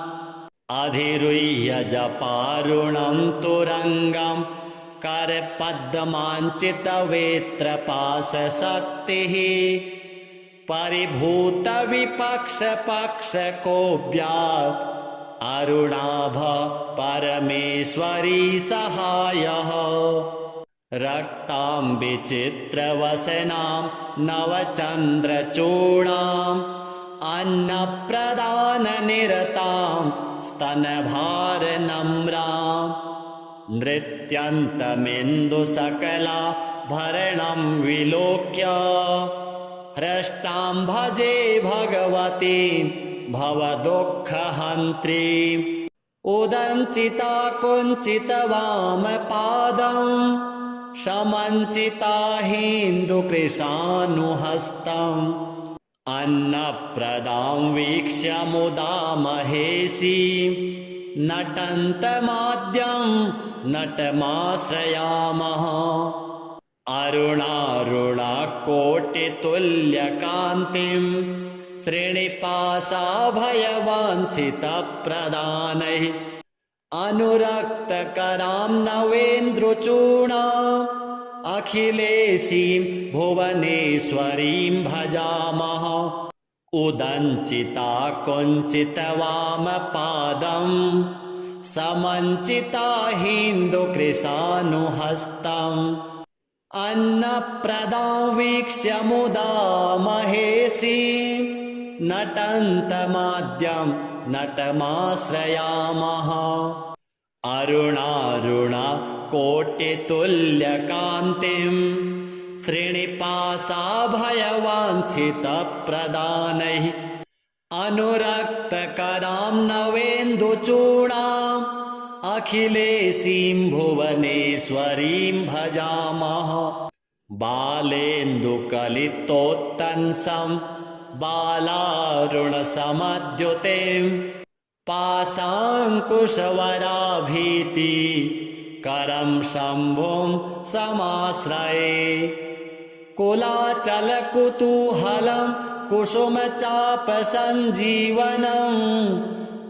अधिरुह्य जपारुणं तुरंगं करपद्माञ्चितवेत्रपाशशक्तिः परिभूतविपक्षपक्षकोऽव्यात् अरुणाभ परमेश्वरी सहायः रक्तां विचित्रवसनां नवचन्द्रचूडाम् अन्नप्रदाननिरतां स्तनभारनम्रां नृत्यन्तमिन्दुसकलाभरणं विलोक्य हृष्टां भजे भगवतीं भवदुःखहन्त्रीम् उदञ्चिता कुञ्चितवामपादं समञ्चिता हिन्दुकृशानुहस्तम् अन्नप्रदां वीक्ष्य मुदा महेशीं नटन्तमाद्यं नटमाश्रयामः अरुणारुणाकोटितुल्यकान्तिं श्रीनिपाशाभयवाञ्छितप्रदानैः अनुरक्तकरां नवेन्द्रचूडाम् अखिलेशीं भुवनेश्वरीं भजामः उदञ्चिता कुञ्चितवामपादं समञ्चिता हिन्दुकृशानुहस्तम् अन्नप्रदां वीक्ष्य मुदा महेशीं नटन्तमाद्यं नटमाश्रयामः अरुणारुणाकोटितुल्यकान्तिं श्रीनिपाशाभयवाञ्छितप्रदानैः अनुरक्तकरां नवेन्दुचूडाम् अखिलेशीं भुवनेश्वरीं भजामः बालेन्दुकलितोत्तंसं बालारुणसमद्युतिं पाशाङ्कुशवराभीति करं शम्भुं समाश्रये कुलाचलकुतूहलं कुसुमचापसञ्जीवनं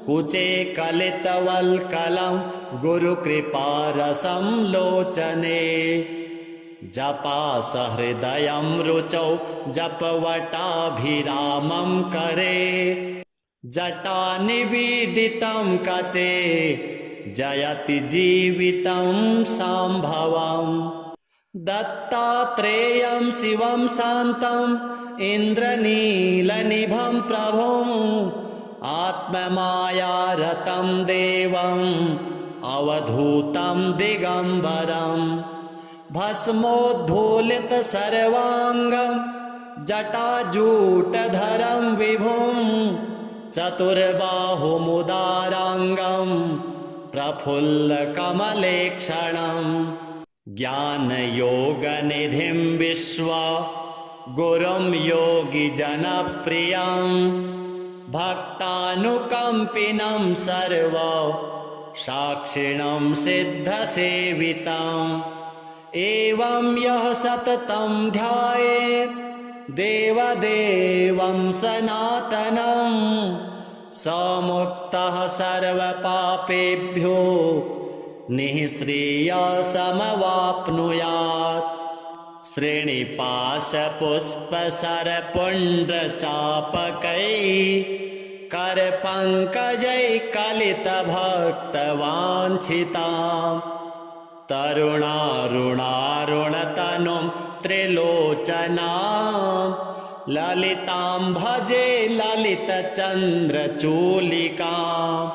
कुचे कलितवल्कलं गुरुकृपारसं लोचने जपासहृदयं रुचौ जपवटाभिरामं करे जटानिबीडितं कचे जयति जीवितं शाम्भवम् दत्तात्रेयं शिवं शान्तम् इन्द्रनीलनिभं प्रभुम् आत्ममायारतं देवम् अवधूतं दिगम्बरं भस्मोद्धूलितसर्वाङ्गं जटाजूटधरं विभुं चतुर्बाहुमुदाराङ्गं प्रफुल्लकमलेक्षणं ज्ञानयोगनिधिं विश्वा गुरुं योगिजनप्रियं भक्तानुकम्पिनं सर्व साक्षिणं सिद्धसेवितम् एवं यः सततं ध्यायेत् देवदेवं सनातनं स मुक्तः सर्वपापेभ्यो निःश्रेयसमवाप्नुयात् श्रीनिपाशपुष्पसरपुण्ड्रचापकैः करपङ्कजैः कलितभक्तवाञ्छिताम् तरुणारुणारुणतनुं त्रिलोचनां ललितां भजे ललितचन्द्रचूलिकाम्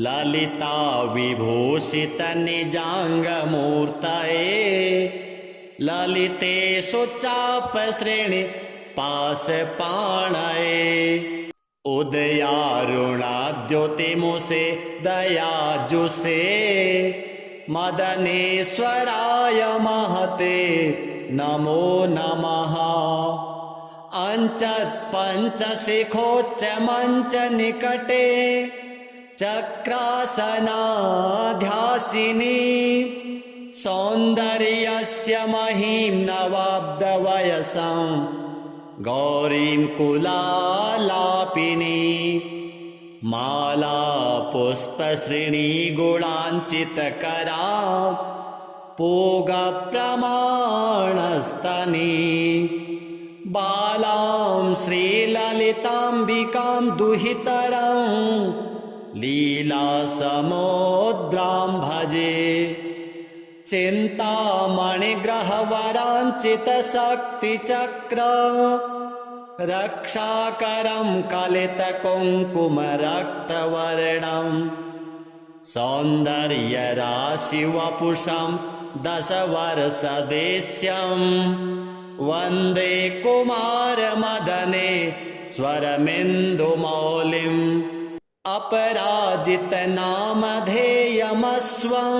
ललिता विभूषितनिजाङ्गमूर्तये ललितेषु चापश्रेणिपाशपाणये उदयारुणाद्युतिमुषे दयाजुषे मदनेश्वराय महते नमो नमः अञ्चत्पञ्चशिखोच्चमञ्चनिकटे चक्रासनाध्यासिनी सौन्दर्यस्य महीं नवाब्दवयसं गौरीं कुलालापिनी माला पुष्पश्रेणी गुणाञ्चितकरा पूगप्रमाणस्तनी बालां श्रीललिताम्बिकां दुहितरं लीलासमुद्रां भजे चिन्तामणिग्रहवराञ्चितशक्तिचक्र रक्षाकरं कलितकुङ्कुमरक्तवर्णं सौन्दर्यराशिवपुषं दशवर्षदेश्यं वन्दे कुमारमदने स्वरमिन्दुमौलिम् अपराजितनामधेयमस्वं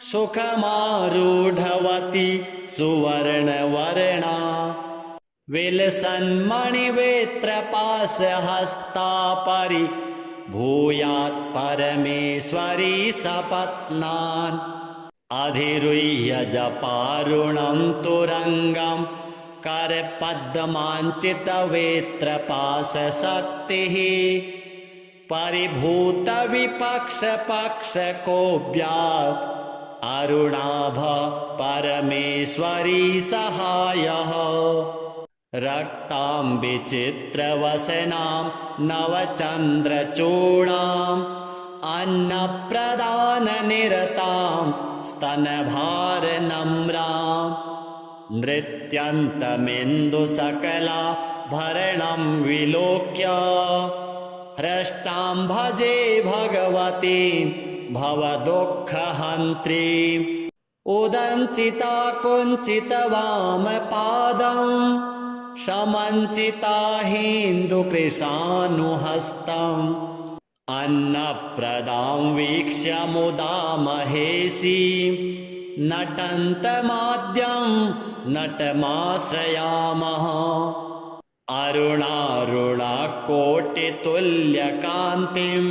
सुखमारूढवती सुवर्णवर्णा विलसन्मणिवेत्रपाशहस्ता परिभूयात् परमेश्वरी सपत्नान् अधिरुह्य जपारुणं तुरङ्गं करपद्माञ्चितवेत्रपाशशक्तिः परिभूतविपक्षपक्षकोऽव्यात् अरुणाभ परमेश्वरी सहायः रक्तां विचित्रवसनां नवचन्द्रचूडाम् अन्नप्रदाननिरतां स्तनभारनम्रां नृत्यन्तमिन्दुसकलाभरणं विलोक्य हृष्टां भजे भगवतीं भवदुःखहन्त्रीम् उदञ्चिता कुञ्चितवामपादं समञ्चिता हिन्दुकृशानुहस्तम् अन्नप्रदां वीक्ष्य मुदा महेशीं नटन्तमाद्यं नटमाश्रयामः अरुणारुणाकोटितुल्यकान्तिं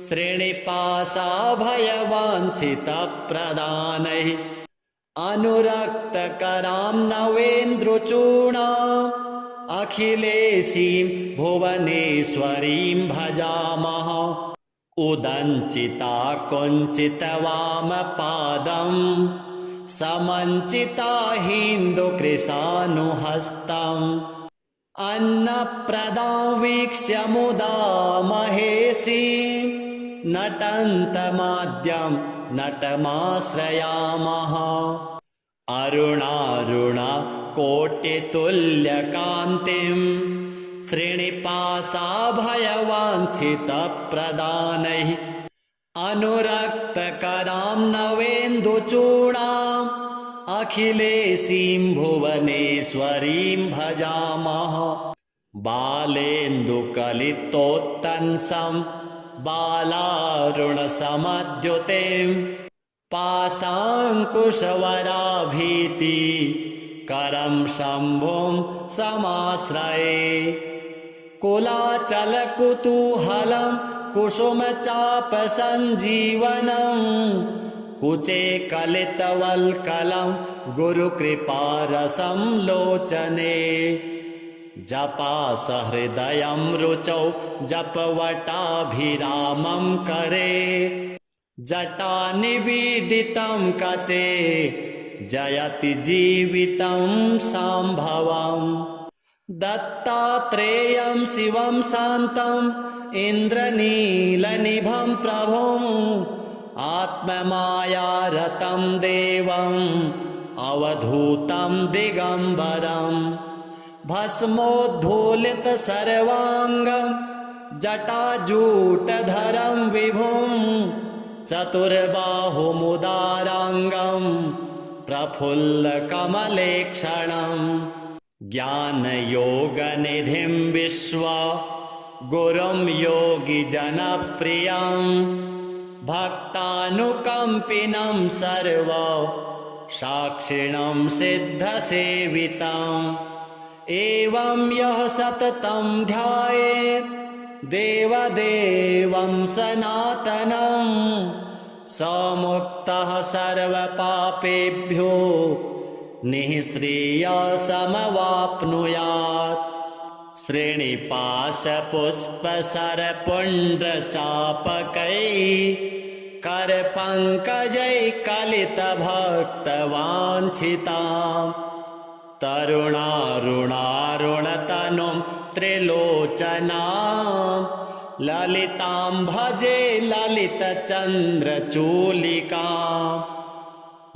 श्रीनिपाशाभयवाञ्छितप्रदानैः अनुरक्तकरां नवेन्द्रचूडाम् अखिलेशीं भुवनेश्वरीं भजामः उदञ्चिता कुञ्चितवामपादं समञ्चिता हिन्दुकृशानुहस्तम् अन्नप्रदां वीक्ष्य मुदा महेशीं नटन्तमाद्यं नटमाश्रयामः अरुणारुणाकोटितुल्यकान्तिं श्रीनिपाशाभयवाञ्छितप्रदानैः अनुरक्तकरां नवेन्दुचूडाम् अखिलेशीं भुवनेश्वरीं भजामः बालेन्दुकलितोत्तंसं बालारुणसमद्युतिं पाशाङ्कुशवराभीति करं शम्भुं समाश्रये कुलाचलकुतूहलं कुसुमचापसञ्जीवनं कुचे कलितवल्कलं गुरुकृपारसं लोचने जपासहृदयं रुचौ जपवटाभिरामं करे जटानिबीडितं कचे जयति जीवितं शाम्भवम् दत्तात्रेयं शिवं शान्तम् इन्द्रनीलनिभं प्रभुम् आत्ममायारतं देवम् अवधूतं दिगम्बरम् भस्मोद्धूलितसर्वाङ्गं जटाजूटधरं विभुं चतुर्बाहुमुदाराङ्गं प्रफुल्लकमलेक्षणं ज्ञानयोगनिधिं विश्वा गुरुं योगिजनप्रियं भक्तानुकम्पिनं सर्व साक्षिणं सिद्धसेवितम् एवं यः सततं ध्यायेत् देवदेवं सनातनं समुक्तः सर्वपापेभ्यो निःस्त्रियः समवाप्नुयात् श्रेणिपाशपुष्पसरपुण्ड्रचापकैः करपङ्कजैः कलितभक्तवाञ्छिताम् तरुणारुणारुणतनुं त्रिलोचनां ललितां भजे ललितचन्द्रचूलिकां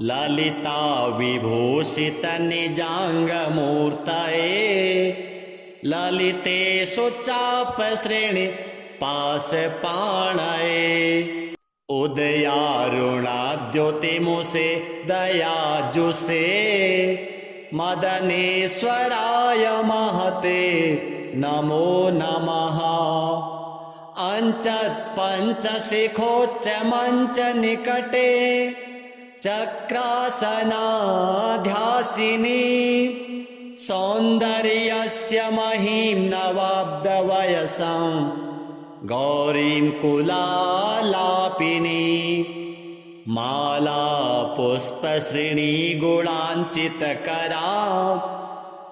ललिता विभूषितनिजाङ्गमूर्तये ललितेषु चापश्रेणिपाशपाणये उदयारुणाद्योतिमुषे दयाजुषे मदनेश्वराय महते नमो नमः पञ्चशिखोच्चमञ्चनिकटे चक्रासनाध्यासिनी सौन्दर्यस्य महीं नवाब्दवयसं गौरीं कुलालापिनी माला पुष्पश्रेणी गुणाञ्चितकरां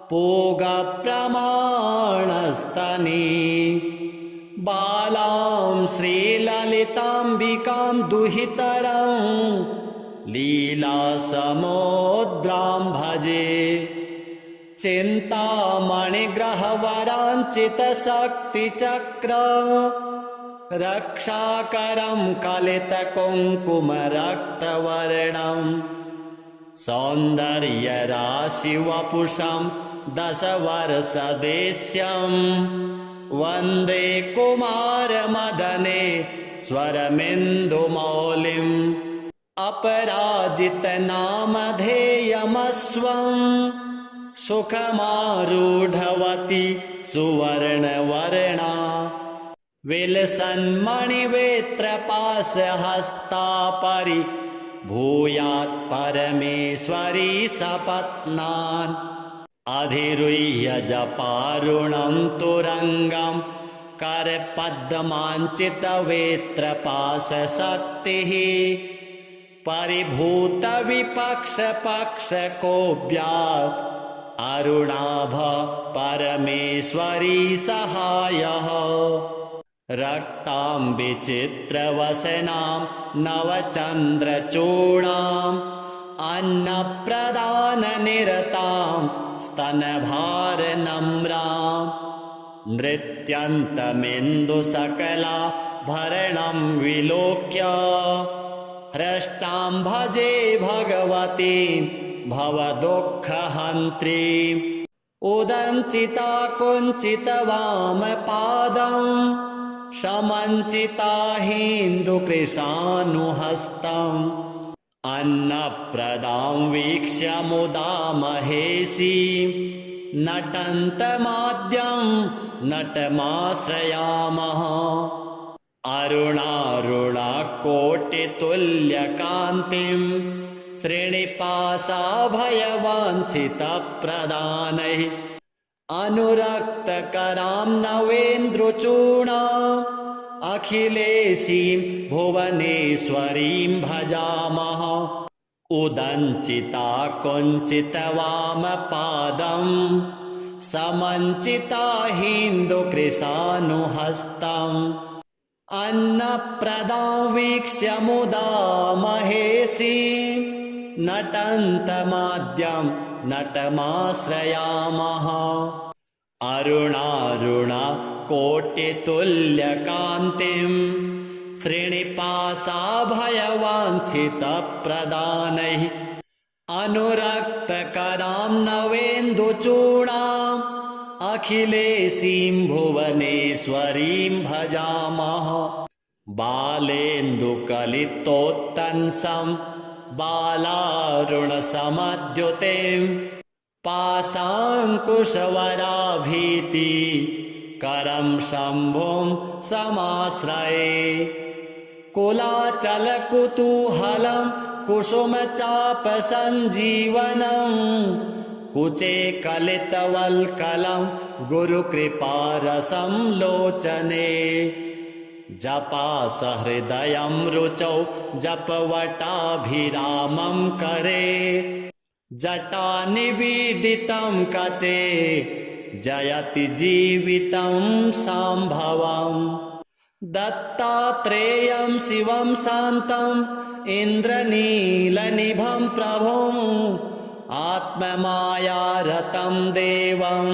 पूगप्रमाणस्तनी बालां श्रीललिताम्बिकां दुहितरं लीलासमुद्रां भजे चिन्तामणिग्रहवराञ्चितशक्तिचक्र रक्षाकरं कलितकुङ्कुमरक्तवर्णं सौन्दर्यराशिवपुषं दशवर्षदेश्यं वन्दे कुमारमदने स्वरमिन्दुमौलिम् अपराजितनामधेयमस्वं सुखमारूढवती सुवर्णवर्णा विलसन्मणिवेत्रपाशहस्ता परिभूयात् परमेश्वरी सपत्नान् अधिरुह्य जपारुणं तुरङ्गं करपद्माञ्चितवेत्रपाशशक्तिः परिभूतविपक्षपक्षकोऽव्यात् अरुणाभ परमेश्वरी सहायः रक्तां विचित्रवसनां नवचन्द्रचूडाम् अन्नप्रदाननिरतां स्तनभारनम्रां नृत्यन्तमिन्दुसकलाभरणं विलोक्य हृष्टां भजे भगवतीं भवदुःखहन्त्रीम् उदञ्चिता कुञ्चितवामपादं समञ्चिता हिन्दुकृशानुहस्तम् अन्नप्रदां वीक्ष्य मुदा महेशीं नटन्तमाद्यं नटमाश्रयामः अरुणारुणाकोटितुल्यकान्तिं श्रीनिपाशाभयवाञ्छितप्रदानैः अनुरक्तकरां नवेन्द्रचूडाम् अखिलेशीं भुवनेश्वरीं भजामः उदञ्चिता कुञ्चितवामपादं समञ्चिता हिन्दुकृशानुहस्तम् अन्नप्रदां वीक्ष्य मुदा महेशीं नटन्तमाद्यं नटमाश्रयामः अरुणारुणाकोटितुल्यकान्तिं श्रीनिपाशाभयवाञ्छितप्रदानैः अनुरक्तकरां नवेन्दुचूडाम् अखिलेशीं भुवनेश्वरीं भजामः बालेन्दुकलितोत्तंसं बालारुणसमद्युतिं पाशाङ्कुशवराभीति करं शम्भुं समाश्रये कुलाचलकुतूहलं कुसुमचापसञ्जीवनं कुचे कलितवल्कलं गुरुकृपारसं लोचने जपासहृदयं रुचौ जपवटाभिरामं करे जटानिबीडितं कचे जयति जीवितं शाम्भवम् दत्तात्रेयं शिवं शान्तम् इन्द्रनीलनिभं प्रभुम् आत्ममायारतं देवम्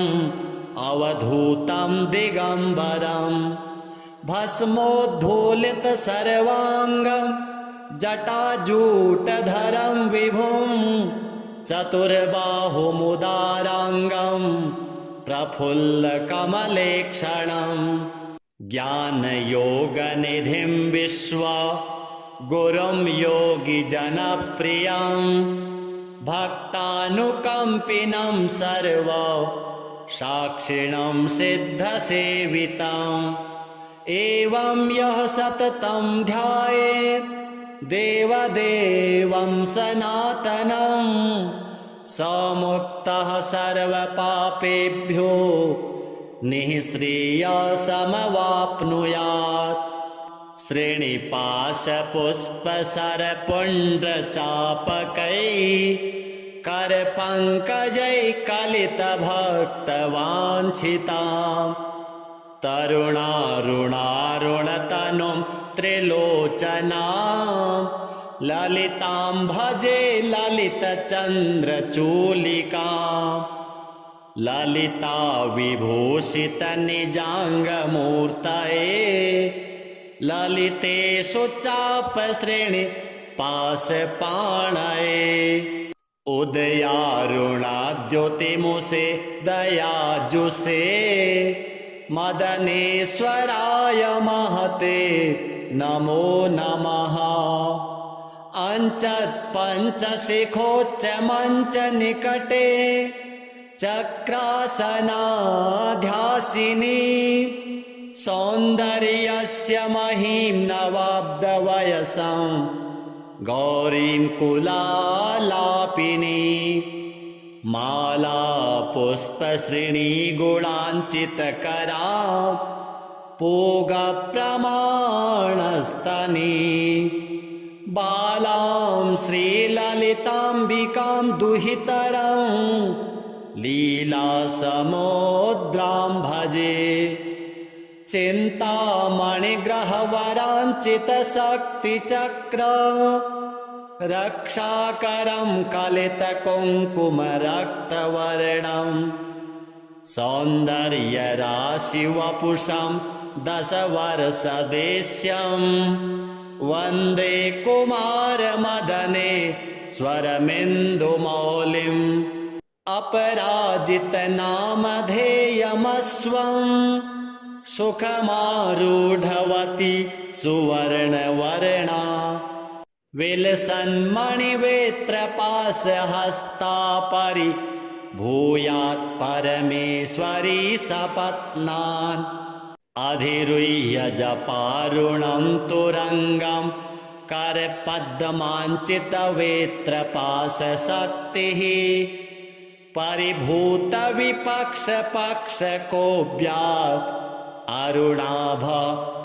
अवधूतं दिगम्बरम् भस्मोद्धूलित सर्वाङ्गं जटाजूटधरं विभुं चतुर्बाहुमुदाराङ्गं प्रफुल्लकमलेक्षणम् ज्ञानयोगनिधिं विश्वा गुरुं योगिजनप्रियं भक्तानुकम्पिनं सर्व साक्षिणं सिद्धसेवितम् एवं यः सततं ध्यायेत् देवदेवं सनातनं स मुक्तः सर्वपापेभ्यो निःश्रेयसमवाप्नुयात् श्रीनिवासपुष्पसरपुण्ड्रचापकैः करपङ्कजैः कलितभक्तवाञ्छिताम् तरुणारुणारुणतनुं त्रिलोचनां ललितां भजे ललितचन्द्रचूलिकाम् ललिता विभूषितनिजाङ्गमूर्तये ललितेषु चापश्रेणि पाशपाणये उदयारुणाद्योतिमुषे दयाजुषे मदनेश्वराय महते नमो नमः अञ्चत्पञ्चशिखोच्चमञ्चनिकटे चक्रासनाध्यासिनी सौन्दर्यस्य महीं नवाब्दवयसं गौरीं कुलालापिनी माला पुष्पश्रेणीगुणाञ्चितकरा पूगप्रमाणस्तनी बालां श्रीललिताम्बिकां दुहितरं लीलासमुद्रां भजे चिन्तामणिग्रहवराञ्चितशक्तिचक्र रक्षाकरं कलितकुङ्कुमरक्तवर्णं सौन्दर्यराशिवपुषं दशवर्षदेश्यं वन्दे कुमारमदने स्वरमिन्दुमौलिम् अपराजितनामधेयमस्वं सुखमारूढवती सुवर्णवर्णा विलसन्मणिवेत्रपाशहस्ता परिभूयात् परमेश्वरी सपत्नान् अधिरुह्य जपारुणं तुरङ्गं करपद्माञ्चितवेत्रपाशशक्तिः परिभूतविपक्षपक्षकोऽव्यात् अरुणाभ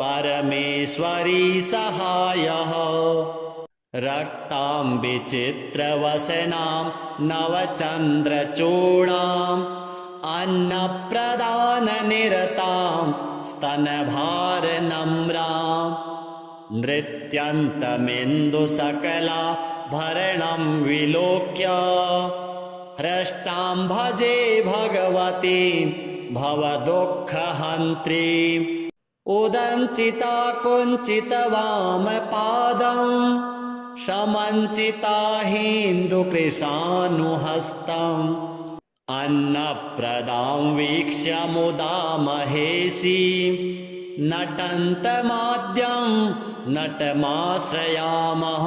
परमेश्वरी सहायः रक्तां विचित्रवसनां नवचन्द्रचूडाम् अन्नप्रदाननिरतां स्तनभारनम्रां नृत्यन्तमिन्दुसकलाभरणं विलोक्य हृष्टां भजे भगवतीं भवदुःखहन्त्रीम् उदञ्चिता कुञ्चितवामपादं समञ्चिता हिन्दुकृशानुहस्तम् अन्नप्रदां वीक्ष्य मुदा महेशीं नटन्तमाद्यं नटमाश्रयामः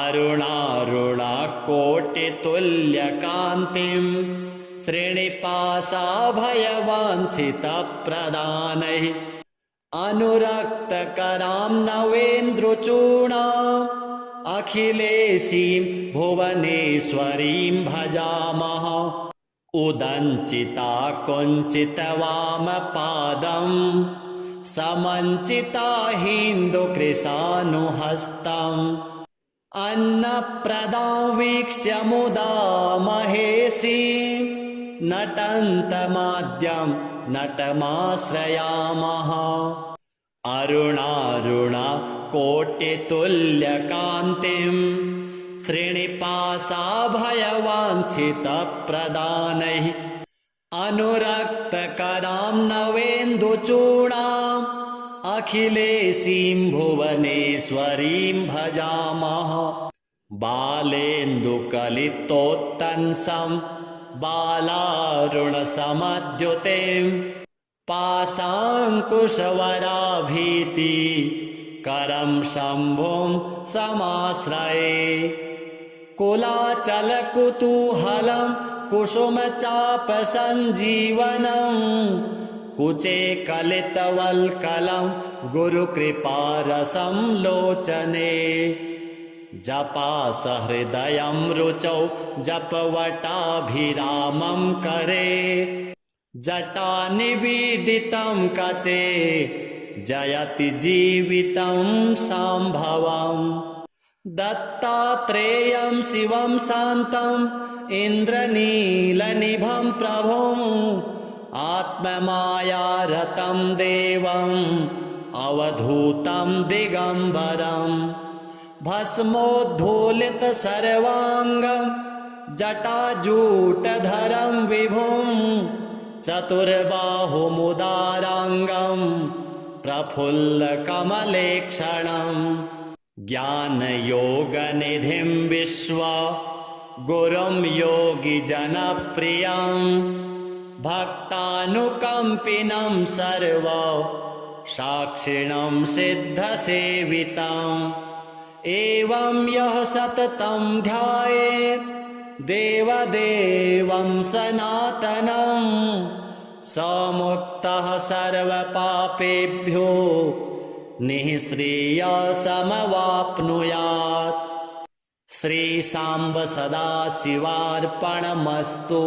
अरुणारुणाकोटितुल्यकान्तिं श्रीनिवासाभयवाञ्छितप्रदानैः अनुरक्तकरां नवेन्द्रचूडाम् अखिलेशीं भुवनेश्वरीं भजामः उदञ्चिता कुञ्चितवामपादं समञ्चिताहीन्दुकृशानुहस्तम् अन्नप्रदां वीक्ष्य मुदा महेशी नटन्तमाद्यं नटमाश्रयामः अरुणारुणा कोटितुल्यकान्तिं श्रीनिपाशाभयवाञ्छितप्रदानैः अनुरक्तकरां नवेन्दुचूडाम् अखिलेशीं भुवनेश्वरीं भजामः बालेन्दुकलितोत्तंसं बालारुणसमद्युतिं पाशाङ्कुशवराभीति करं शम्भुं समाश्रये कुलाचलकुतूहलं कुसुमचापसञ्जीवनं कुचे कलितवल्कलं गुरुकृपारसं लोचने जपासहृदयं रुचौ जपवटाभिरामं करे जटानिबीडितं कचे जयति जीवितं शाम्भवम् दत्तात्रेयं शिवं शान्तं इन्द्रनीलनिभं प्रभुं आत्ममायारतं देवम् अवधूतं दिगम्बरं भस्मोद्धूलितसर्वाङ्गं जटाजूटधरं विभुं चतुर्बाहुमुदाराङ्गं प्रफुल्लकमलेक्षणं ज्ञानयोगनिधिं विश्वा गुरुं योगिजनप्रियं भक्तानुकम्पिनं सर्व साक्षिणं सिद्धसेवितम् एवं यः सततं ध्यायेत् देवदेवं सनातनं स मुक्तः सर्वपापेभ्यो निःश्रेयसमवाप्नुयात्। श्रीशाम्ब सदाशिवार्पणमस्तु।